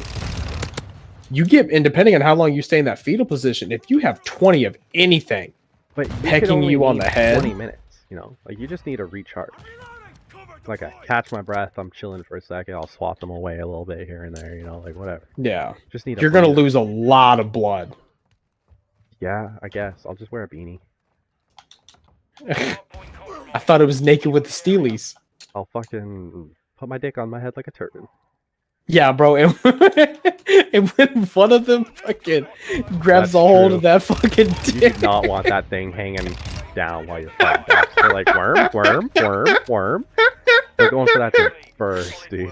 And depending on how long you stay in that fetal position, if you have 20 of anything but pecking you on the head, 20 minutes, like you just need a recharge. Like I catch my breath, I'm chilling for a second, I'll swat them away a little bit here and there, like whatever. yeah, Just need a you're gonna breather. lose a lot of blood. Yeah, I guess. I'll just wear a beanie. I thought it was naked with the Steelies. I'll fucking put my dick on my head like a turban. Yeah, bro. And, and when one of them fucking grabs That's a hold true. of that fucking You dick, do not want that thing hanging down while you're fighting ducks. They're like, worm, worm, worm, worm. They're going for that thing first, dude.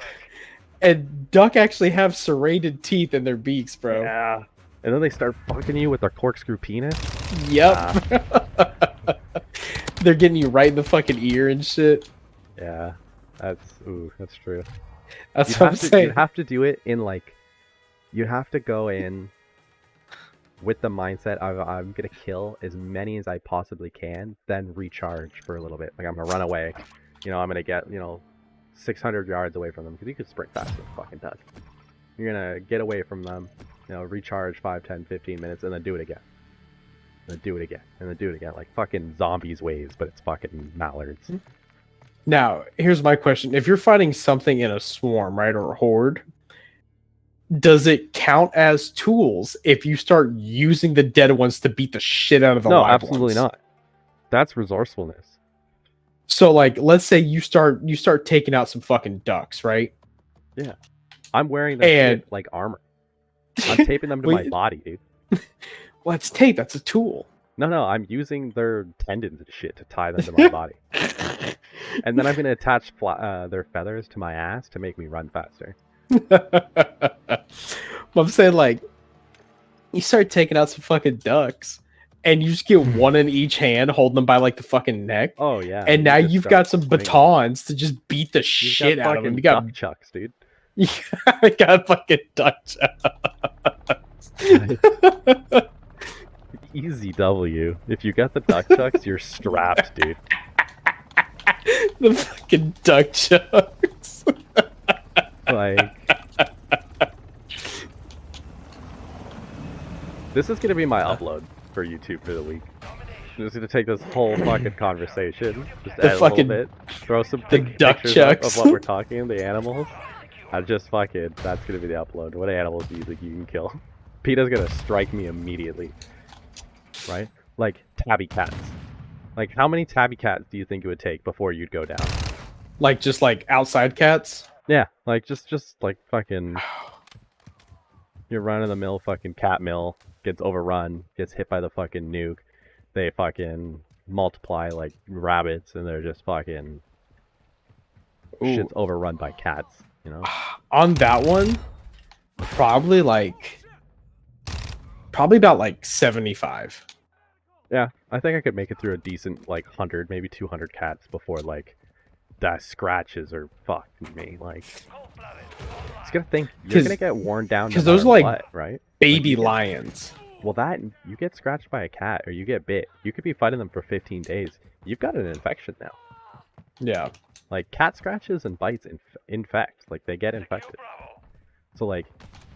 and duck actually have serrated teeth in their beaks, bro. Yeah. And then they start fucking you with their corkscrew penis. Yep. They're getting you right in the fucking ear and shit. Yeah. That's true. That's what I'm saying. You'd have to do it in you have to go in with the mindset of I'm gonna kill as many as I possibly can, then recharge for a little bit. Like I'm gonna run away. I'm gonna get 600 yards away from them because you could sprint faster than fucking duck. You're gonna get away from them, recharge 5, 10, 15 minutes, and then do it again. And then do it again, and then do it again, like fucking zombies ways, but it's fucking mallards. Now, here's my question. If you're fighting something in a swarm, right, or a horde, does it count as tools if you start using the dead ones to beat the shit out of the No, live absolutely ones? not. That's resourcefulness. So, like, let's say you start taking out some fucking ducks, right? Yeah. I'm wearing their shit like armor. I'm taping them to my body, dude. Well, it's tape. That's a tool. No, I'm using their tendons and shit to tie them to my body. And then I'm going to attach their feathers to my ass to make me run faster. I'm saying, like, you start taking out some fucking ducks, and you just get one in each hand, holding them by, like, the fucking neck. Oh, yeah. And now you've got some batons to just beat the shit out of them. You got duck chucks, dude. You got fucking duck chucks. Easy W. If you got the duck chucks, you're strapped, dude. The fucking duck chucks. This is gonna be my upload for YouTube for the week. I'm just gonna take this whole fucking conversation, just edit a little bit, throw some duck pictures chucks of what we're talking, the animals. That's gonna be the upload. What animals do you think you can kill? PETA's gonna strike me immediately. Right? Like tabby cats. Like how many tabby cats do you think it would take before you'd go down? Like just like outside cats? Yeah, like just like fucking your run of the mill fucking cat mill gets overrun, gets hit by the fucking nuke. They fucking multiply like rabbits and they're just fucking shit's overrun by cats, On that one, probably about like 75. Yeah, I think I could make it through a decent 100, maybe 200 cats before that scratches are fucking me. It's gonna think you're gonna get worn down because those are like right? Baby lions. Well, that you get scratched by a cat or you get bit, you could be fighting them for 15 days. You've got an infection now. Yeah. Like cat scratches and bites infect, they get infected. So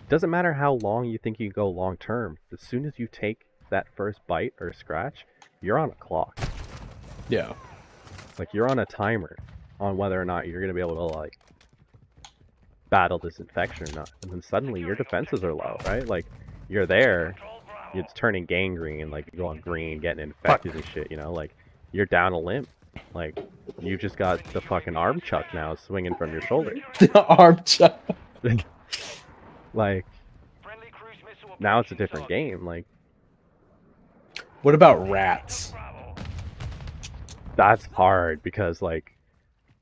doesn't matter how long you think you can go long term. As soon as you take that first bite or scratch, you're on a clock. Yeah. You're on a timer on whether or not you're gonna be able to battle this infection or not. And then suddenly your defenses are low, right? You're there, it's turning gangrene, you're going green, getting infected and shit, you're down a limb. You just got the fucking arm chuck now swinging from your shoulder. The arm chuck. Now it's a different game. What about rats? That's hard because like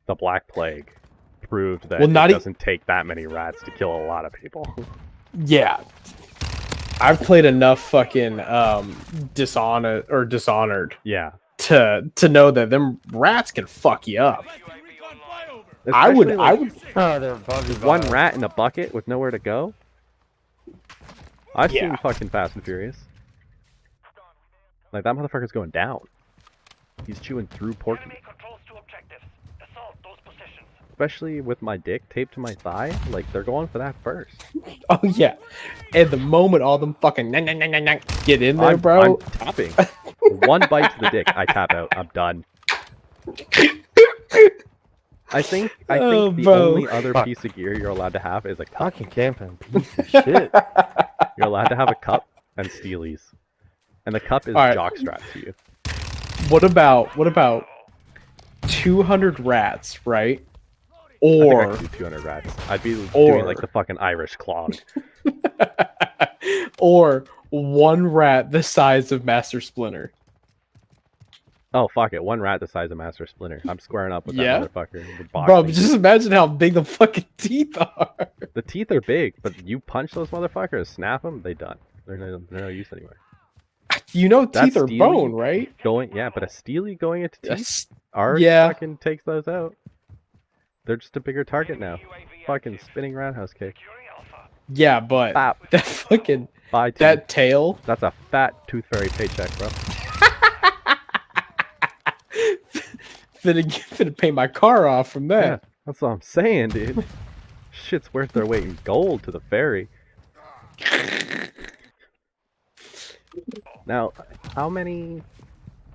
the Black Plague proved Well, that it not doesn't take that many rats to kill a lot of people. yeah. I've played enough fucking Dishonored Yeah. to know that them rats can fuck you up. I Especially like would Oh, they're bugging one rat in a bucket with nowhere to go. I've Yeah. seen fucking Fast and Furious. Like that motherfucker's going down. He's chewing through Porky. Especially with my dick taped to my thigh, like they're going for that first. Oh yeah. And the moment all them fucking get in there, I'm bro. tapping. One bite to the dick, I tap out. I'm done. I think Oh, the bro. only other piece of gear you're allowed to have is a cup. Fucking camping piece of shit. You're allowed to have a cup and steelies. And the cup is All right. jock strapped to you. What about 200 rats, right? I think I Or could do 200 rats. I'd be doing Or- like the fucking Irish clog. or one rat the size of Master Splinter. Oh fuck it, one rat the size of Master Splinter. I'm squaring up with Yeah? that motherfucker. We're Bro, boxing. just imagine how big the fucking teeth are. The teeth are big, but you punch those motherfuckers, snap them, they done. They're no use anymore. You know That teeth are steely bone, right? Yeah, but a steely going into teeth Yes. already Yeah. fucking takes those out. They're just a bigger target now. Fucking spinning roundhouse kick. Yeah, but Bap. that fucking Bye teeth. that tail That's a fat tooth fairy paycheck, bro. finna pay my car off from Yeah, that. that's what I'm saying, dude. Shit's worth their weight in gold to the fairy. Now, how many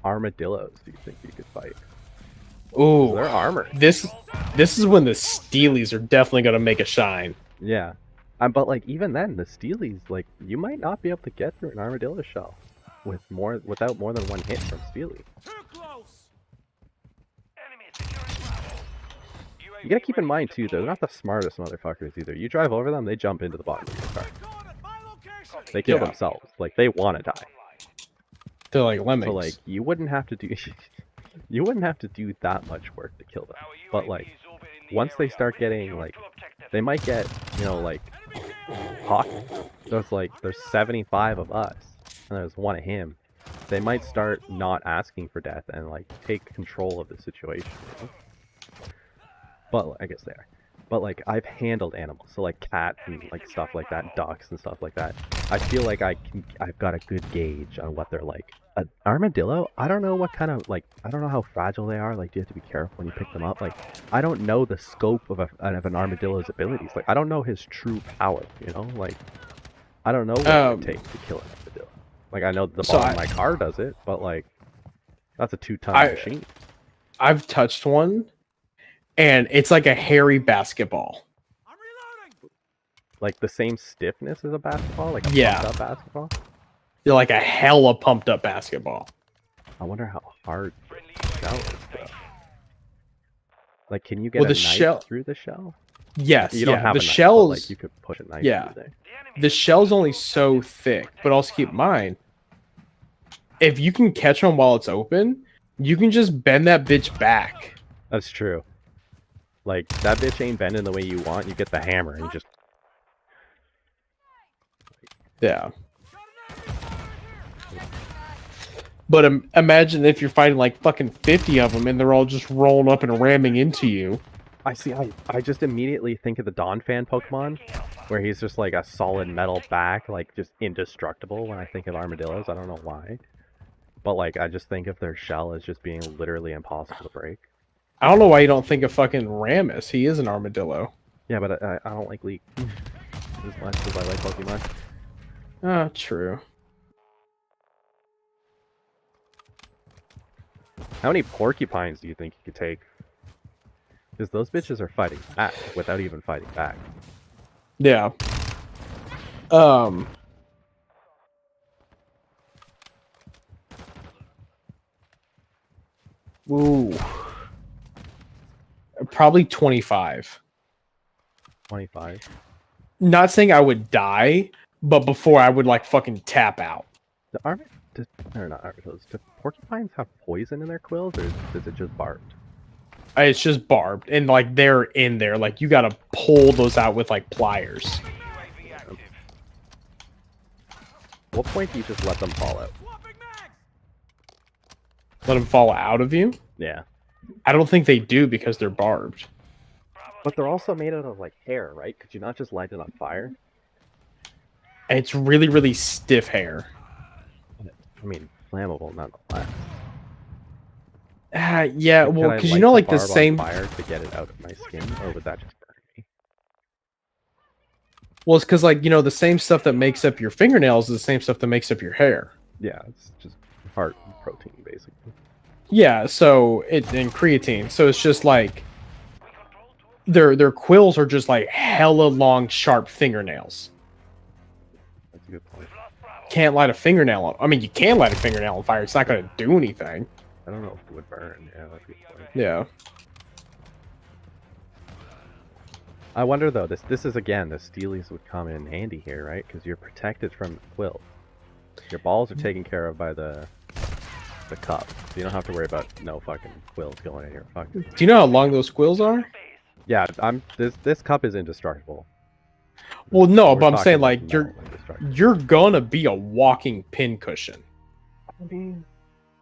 armadillos do you think you could fight? Ooh, They're armored. this is when the Steelies are definitely gonna make a shine. Yeah. But like even then, the steelies, like you might not be able to get through an armadillo shell without more than one hit from steely. You gotta keep in mind too, they're not the smartest motherfuckers either. You drive over them, they jump into the bottom of your car. They kill Yeah. themselves. Like they want to die. They're like lemmings. So like you wouldn't have to do that much work to kill them. But like once they start getting like they might get, like Hawk. There's 75 of us and there's one of him. They might start not asking for death and like take control of the situation. But I guess they are. But like I've handled animals, so like cats and like stuff like that, ducks and stuff like that. I feel like I've got a good gauge on what they're like. An armadillo, I don't know what kind of I don't know how fragile they are. Like, do you have to be careful when you pick them up? Like, I don't know the scope of an armadillo's abilities. Like, I don't know his true power. Like, I don't know what it would take to kill an armadillo. Like, I know the bottom of my car does it, but like, that's a 2-ton machine. I've touched one, and it's like a hairy basketball. Like the same stiffness as a basketball, like a pumped up basketball. You're like a hella pumped up basketball. I wonder how hard the shell is, though. Like, can you get a knife through the shell? Yes, you don't have the a knife, shells. but, like you could push a knife through there. The shell's only so thick, but also keep in mind, if you can catch them while it's open, you can just bend that bitch back. That's true. Like that bitch ain't bending the way you want. You get the hammer and just. Yeah. But imagine if you're fighting like fucking 50 of them and they're all just rolling up and ramming into you. I see. I just immediately think of the Donphan Pokemon, where he's just like a solid metal back, like just indestructible. When I think of armadillos, I don't know why, but like I just think of their shell as just being literally impossible to break. I don't know why you don't think of fucking Rammus. He is an armadillo. Yeah, but I don't like Leek as much as I like Pokemon. Ah, true. How many porcupines do you think you could take? Because those bitches are fighting back without even fighting back. Yeah. Ooh. Probably 25. 25. Not saying I would die, but before I would like fucking tap out. or not armadillos. Do porcupines have poison in their quills, or is it just barbed? It's just barbed, and like they're in there. Like you gotta pull those out with like pliers. What point do you just let them fall out? Let them fall out of you. Yeah. I don't think they do because they're barbed. But they're also made out of like hair, right? Could you not just light it on fire? And it's really, really stiff hair. I mean, flammable nonetheless. Yeah, Like, well, could I because you light know, the like the barb on same. fire to get it out of my skin, or would that just burn me? Well, it's because like the same stuff that makes up your fingernails is the same stuff that makes up your hair. Yeah, it's just heart protein, basically. Yeah, so and creatine. So it's just like their quills are just like hella long, sharp fingernails. That's a good point. Can't light a fingernail on. I mean, you can light a fingernail on fire. It's not going to do anything. I don't know if it would burn. Yeah, that's a good point. Yeah. I wonder though. This is again the steelies would come in handy here, right? Because you're protected from the quill. Your balls are taken care of by the cup, so you don't have to worry about no fucking quills going in your fucking. Do you know how long those quills are? Yeah, this cup is indestructible. Well, no, We're but I'm talking saying like metal indestructible. you're gonna be a walking pin cushion. I mean,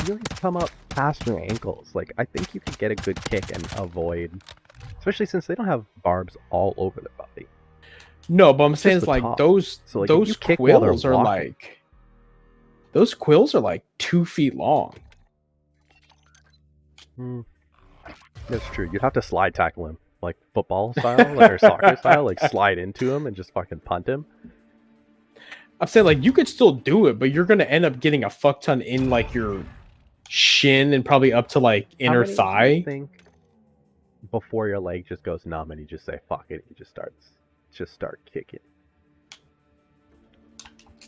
you already come up past your ankles. Like, I think you could get a good kick and avoid, especially since they don't have barbs all over their body. No, but I'm saying just it's the like top. those So, like, if you those kick while they're quills are walking- like those quills are like 2 feet long. That's true. You'd have to slide tackle him, like football style, like, or soccer style, like slide into him and just fucking punt him. I'm saying like you could still do it, but you're gonna end up getting a fuck ton in like your shin and probably up to like How inner many do you thigh. think before your leg just goes numb and you just say fuck it, you just start kicking.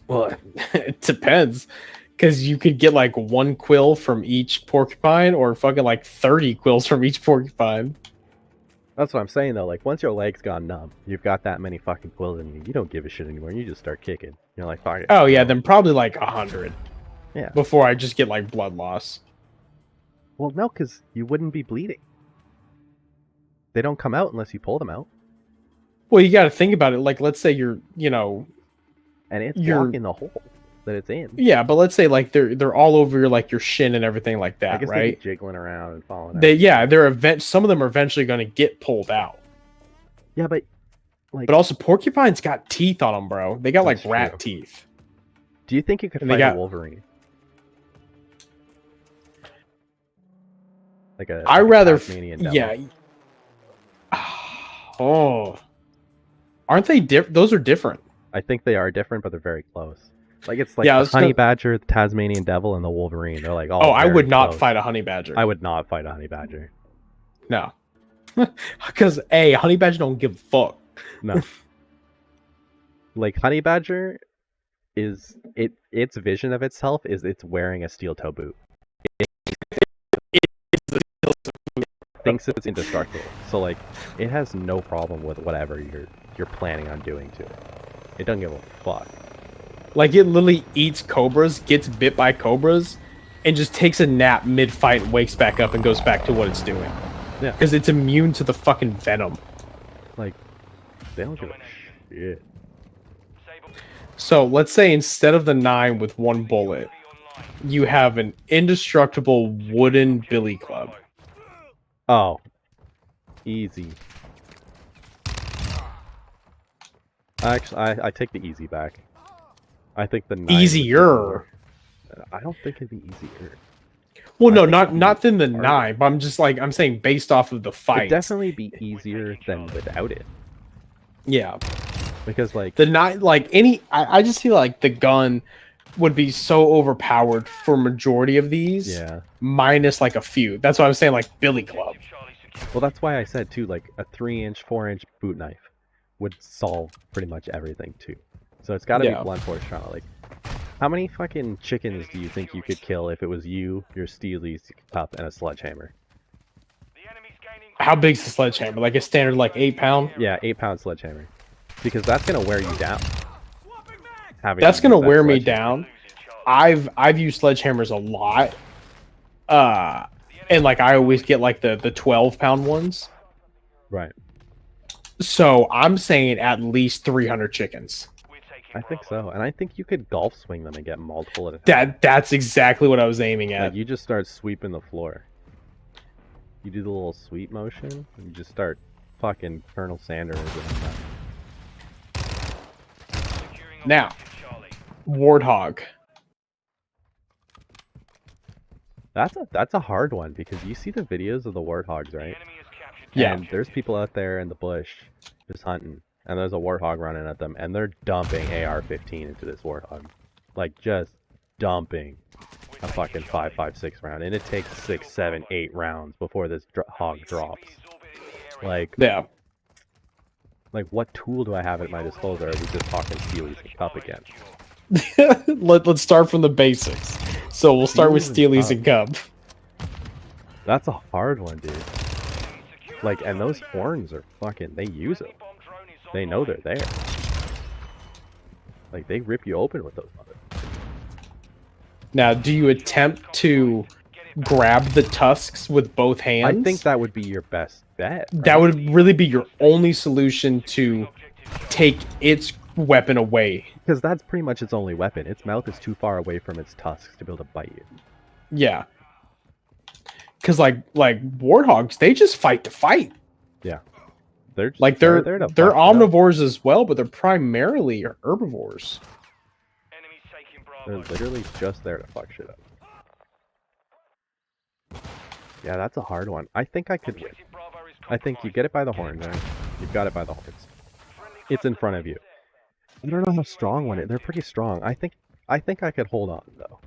Well, it depends. Because you could get like 1 quill from each porcupine or fucking like 30 quills from each porcupine. That's what I'm saying though. Like once your leg's gone numb, you've got that many fucking quills in you. You don't give a shit anymore. You just start kicking. You're like, fuck it. Oh yeah, then probably like 100. Yeah. Before I just get like blood loss. Well, no, because you wouldn't be bleeding. They don't come out unless you pull them out. Well, you got to think about it. Like, let's say you're And it's You're- blocking the hole that it's in. yeah, but let's say like they're all over your like your shin and everything like I that, guess right? they'd be jiggling around and falling out. Some of them are eventually going to get pulled out. Yeah, but like, But also, porcupines got teeth on them, bro. They got like That's rat true. teeth. do you think you could and they fight got- a Wolverine? Like a I like a rather, Tasmanian devil? yeah. Oh, aren't they different? Those are different. I think they are different, but they're very close. Like it's like Yeah, I the was honey gonna- badger, the Tasmanian devil, and the Wolverine. They're like all. Oh, I very would not close. fight a honey badger. I would not fight a honey badger. No, because a honey badger don't give a fuck. No. Like honey badger is its vision of itself is it's wearing a steel toe boot. Thinks it's indestructible. So like it has no problem with whatever you're planning on doing to it. It doesn't give a fuck. Like it literally eats cobras, gets bit by cobras, and just takes a nap mid-fight, wakes back up, and goes back to what it's doing. Yeah. Because it's immune to the fucking venom. Like they don't give a shit. So let's say instead of the 9 with 1 bullet, you have an indestructible wooden billy club. Oh. Easy. Actually, I take the easy back. I think the 9 would be Easier. more- I don't think it'd be easier. Well, I no, think not it'd be not than the harder. 9, but I'm saying based off of the fight. It'd definitely be easier than without it. Yeah. Because like The 9, like I just feel like the gun would be so overpowered for majority of these. yeah. Minus like a few. That's why I was saying like billy club. Well, that's why I said too. Like a 3-inch, 4-inch boot knife would solve pretty much everything too. So it's got to Yeah. be blunt force trauma. Like, how many fucking chickens do you think you could kill if it was you, your Steely's cup, and a sledgehammer? How big's the sledgehammer? Like a standard like 8-pound? Yeah, 8-pound sledgehammer. Because that's gonna wear you down. Having That's to use gonna that wear me sledgehammer. down. I've used sledgehammers a lot. And like I always get like the 12-pound ones. Right. So I'm saying at least 300 chickens. I think so, and I think you could golf swing them and get multiple at a time. That's exactly what I was aiming at. Like you just start sweeping the floor. You do the little sweep motion, and you just start fucking Colonel Sanders and Now, Warthog. That's a hard one because you see the videos of the warthogs, right? Yeah. And there's people out there in the bush just hunting, and there's a warthog running at them, and they're dumping AR-15 into this warthog, like just dumping a fucking 5.56 round, and it takes 6, 7, 8 rounds before this hog drops. Like, Yeah. like what tool do I have at my disposal? Or are we just talking Steelies and Cup again? Let's start from the basics. So we'll start with Steelies Steelies and Cub. That's a hard one, dude. Like, and those horns are fucking, they use them. They know they're there. Like, they rip you open with those motherfuckers. Now, do you attempt to grab the tusks with both hands? I think that would be your best bet. Right? That would really be your only solution to take its weapon away. Because that's pretty much its only weapon. Its mouth is too far away from its tusks to be able to bite you. Yeah. Because like warthogs, they just fight to fight. Yeah. They're just, Like they're there to fuck omnivores as well, but they're primarily herbivores. They're literally just there to fuck shit up. Yeah, that's a hard one. I think I could win. I think you get it by the horns, right? You've got it by the horns. It's in front of you. I don't know how strong one it. They're pretty strong. I think I could hold on though.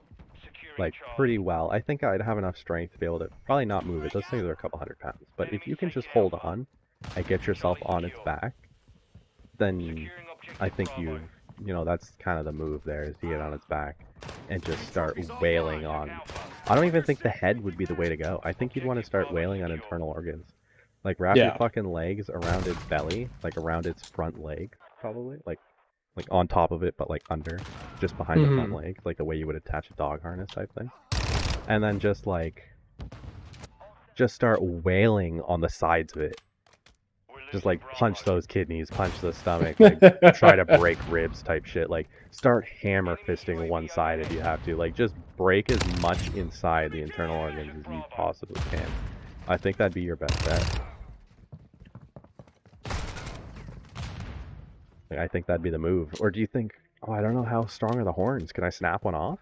Like pretty well. I think I'd have enough strength to be able to probably not move it. Those things are a couple 100 pounds. But if you can just hold on and get yourself on its back, then I think you know, that's kind of the move there, is to get on its back and just start wailing on. I don't even think the head would be the way to go. I think you'd want to start wailing on internal organs. Like wrap your fucking legs around its belly, like around its front leg, probably. Like on top of it, but like under, just behind the front leg, like the way you would attach a dog harness type thing. And then just start wailing on the sides of it. Just like punch those kidneys, punch the stomach, like try to break ribs type shit. Like start hammer fisting one side if you have to. Like just break as much inside the internal organs as you possibly can. I think that'd be your best bet. I think that'd be the move. Or do you think, oh, I don't know, how strong are the horns? Can I snap one off?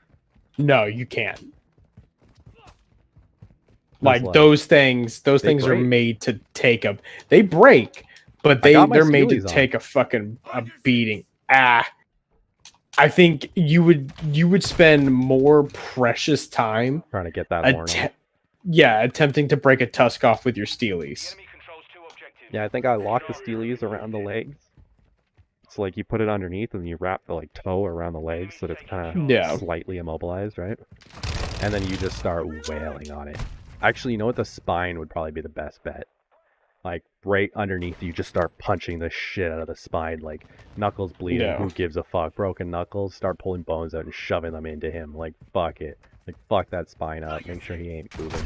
No, you can't. Like those things are made to take a. They break, but they're made to take a fucking beating. I think you would spend more precious time trying to get that horn. Attempting to break a tusk off with your Steelies. Yeah, I think I lock the Steelies around the legs. So like you put it underneath and you wrap the like toe around the legs so that it's kind of slightly immobilized, right? And then you just start wailing on it. Actually, you know what? The spine would probably be the best bet. Like right underneath, you just start punching the shit out of the spine. Like knuckles bleeding. Yeah. Who gives a fuck? Broken knuckles. Start pulling bones out and shoving them into him. Like fuck it. Like fuck that spine up. Make sure he ain't moving.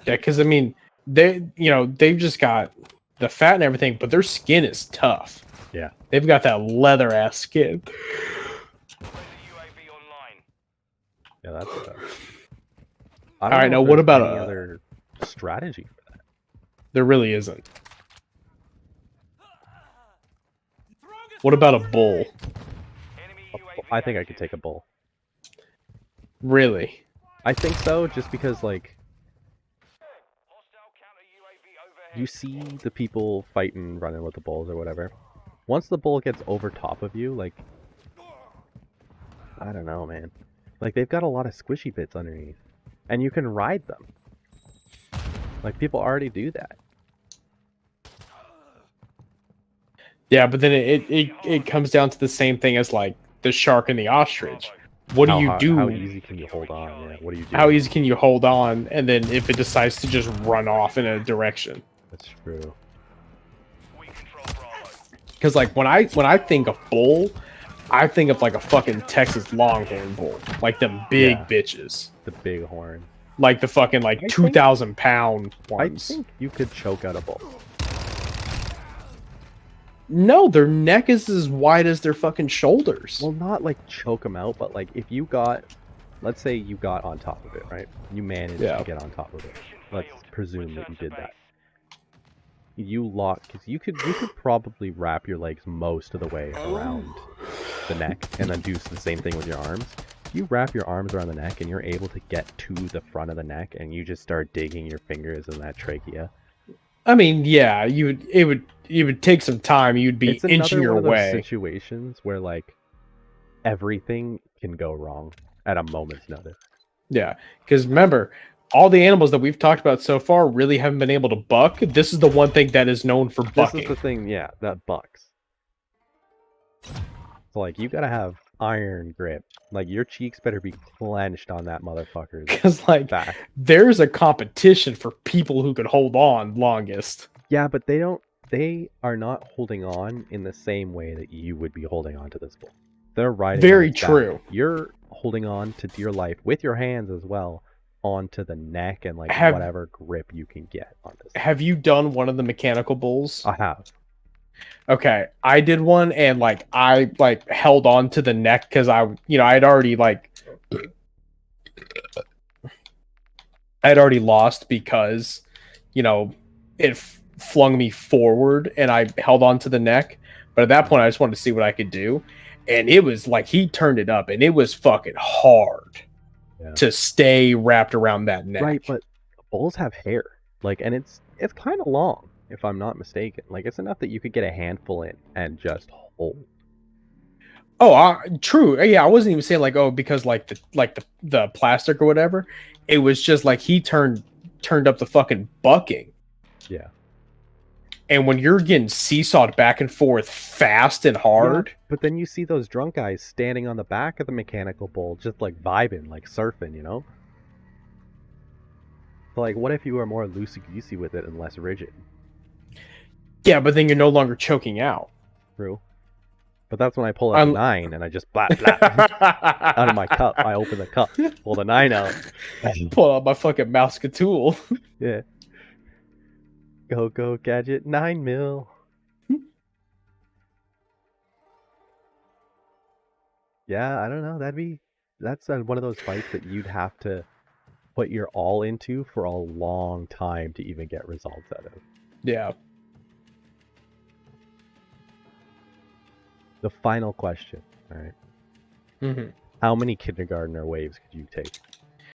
Yeah, because I mean, they've just got the fat and everything, but their skin is tough. Yeah. They've got that leather ass skin. Yeah, that's all right, now what about any other strategy for that? There really isn't. What about a bull? I think I could take a bull. Really? I think so, just because like you see the people fighting, running with the bulls or whatever. Once the bull gets over top of you, like, I don't know, man. Like, they've got a lot of squishy bits underneath. And you can ride them. Like, people already do that. Yeah, but then it comes down to the same thing as, like, the shark and the ostrich. What do you do? How easy can you hold on? Yeah, what do you do? How easy can you hold on, and then if it decides to just run off in a direction? That's true. Because like when I think of bull, I think of like a fucking Texas Longhorn bull, like them big Yeah. bitches, The big horn. like the fucking like I think- 2,000-pound I ones. think you could choke out a bull. No, their neck is as wide as their fucking shoulders. Well, not like choke them out, but like if you got, let's say you got on top of it, right? You managed Yeah. to get on top of it. Let's presume that you did that. You lock, because you could probably wrap your legs most of the way around the neck, and then do the same thing with your arms. If you wrap your arms around the neck and you're able to get to the front of the neck, and you just start digging your fingers in that trachea, I mean, yeah, it would take some time. You'd be it's another inching your one of those way. situations where like everything can go wrong at a moment's notice. Yeah, because remember, all the animals that we've talked about so far really haven't been able to buck. This is the one thing that is known for This bucking. is the thing, yeah, that bucks. So like you gotta have iron grip. Like your cheeks better be clenched on that motherfucker's Because like back. there's a competition for people who could hold on longest. Yeah, but they are not holding on in the same way that you would be holding on to this bull. They're riding on Very its back. true. You're holding on to dear life with your hands as well onto the neck and like Have- whatever grip you can get on this. Have you done one of the mechanical bulls? I have. Okay, I did one and like I like held on to the neck because I'd already lost because it flung me forward and I held on to the neck. But at that point, I just wanted to see what I could do, and it was like he turned it up, and it was fucking hard to stay wrapped around that neck. Right, but bulls have hair. Like, and it's kind of long, if I'm not mistaken. Like, it's enough that you could get a handful in and just hold. Oh, true. Yeah, I wasn't even saying like, oh, because like the plastic or whatever. It was just like he turned up the fucking bucking. Yeah. And when you're getting seesawed back and forth fast and hard, Yeah, but then you see those drunk guys standing on the back of the mechanical bull, just like vibing, like surfing, you know? So, like, what if you were more loosey-goosey with it and less rigid? yeah, but then you're no longer choking out. True. But that's when I pull out the 9 and I just blap blap out of my cup. I open the cup, pull the 9 out. Pull out my fucking Mousketool. Yeah. Go gadget 9 mil. Yeah, I don't know. That's one of those fights that you'd have to put your all into for a long time to even get results out of. Yeah. The final question, all right? Mm-hmm. How many kindergartner waves could you take?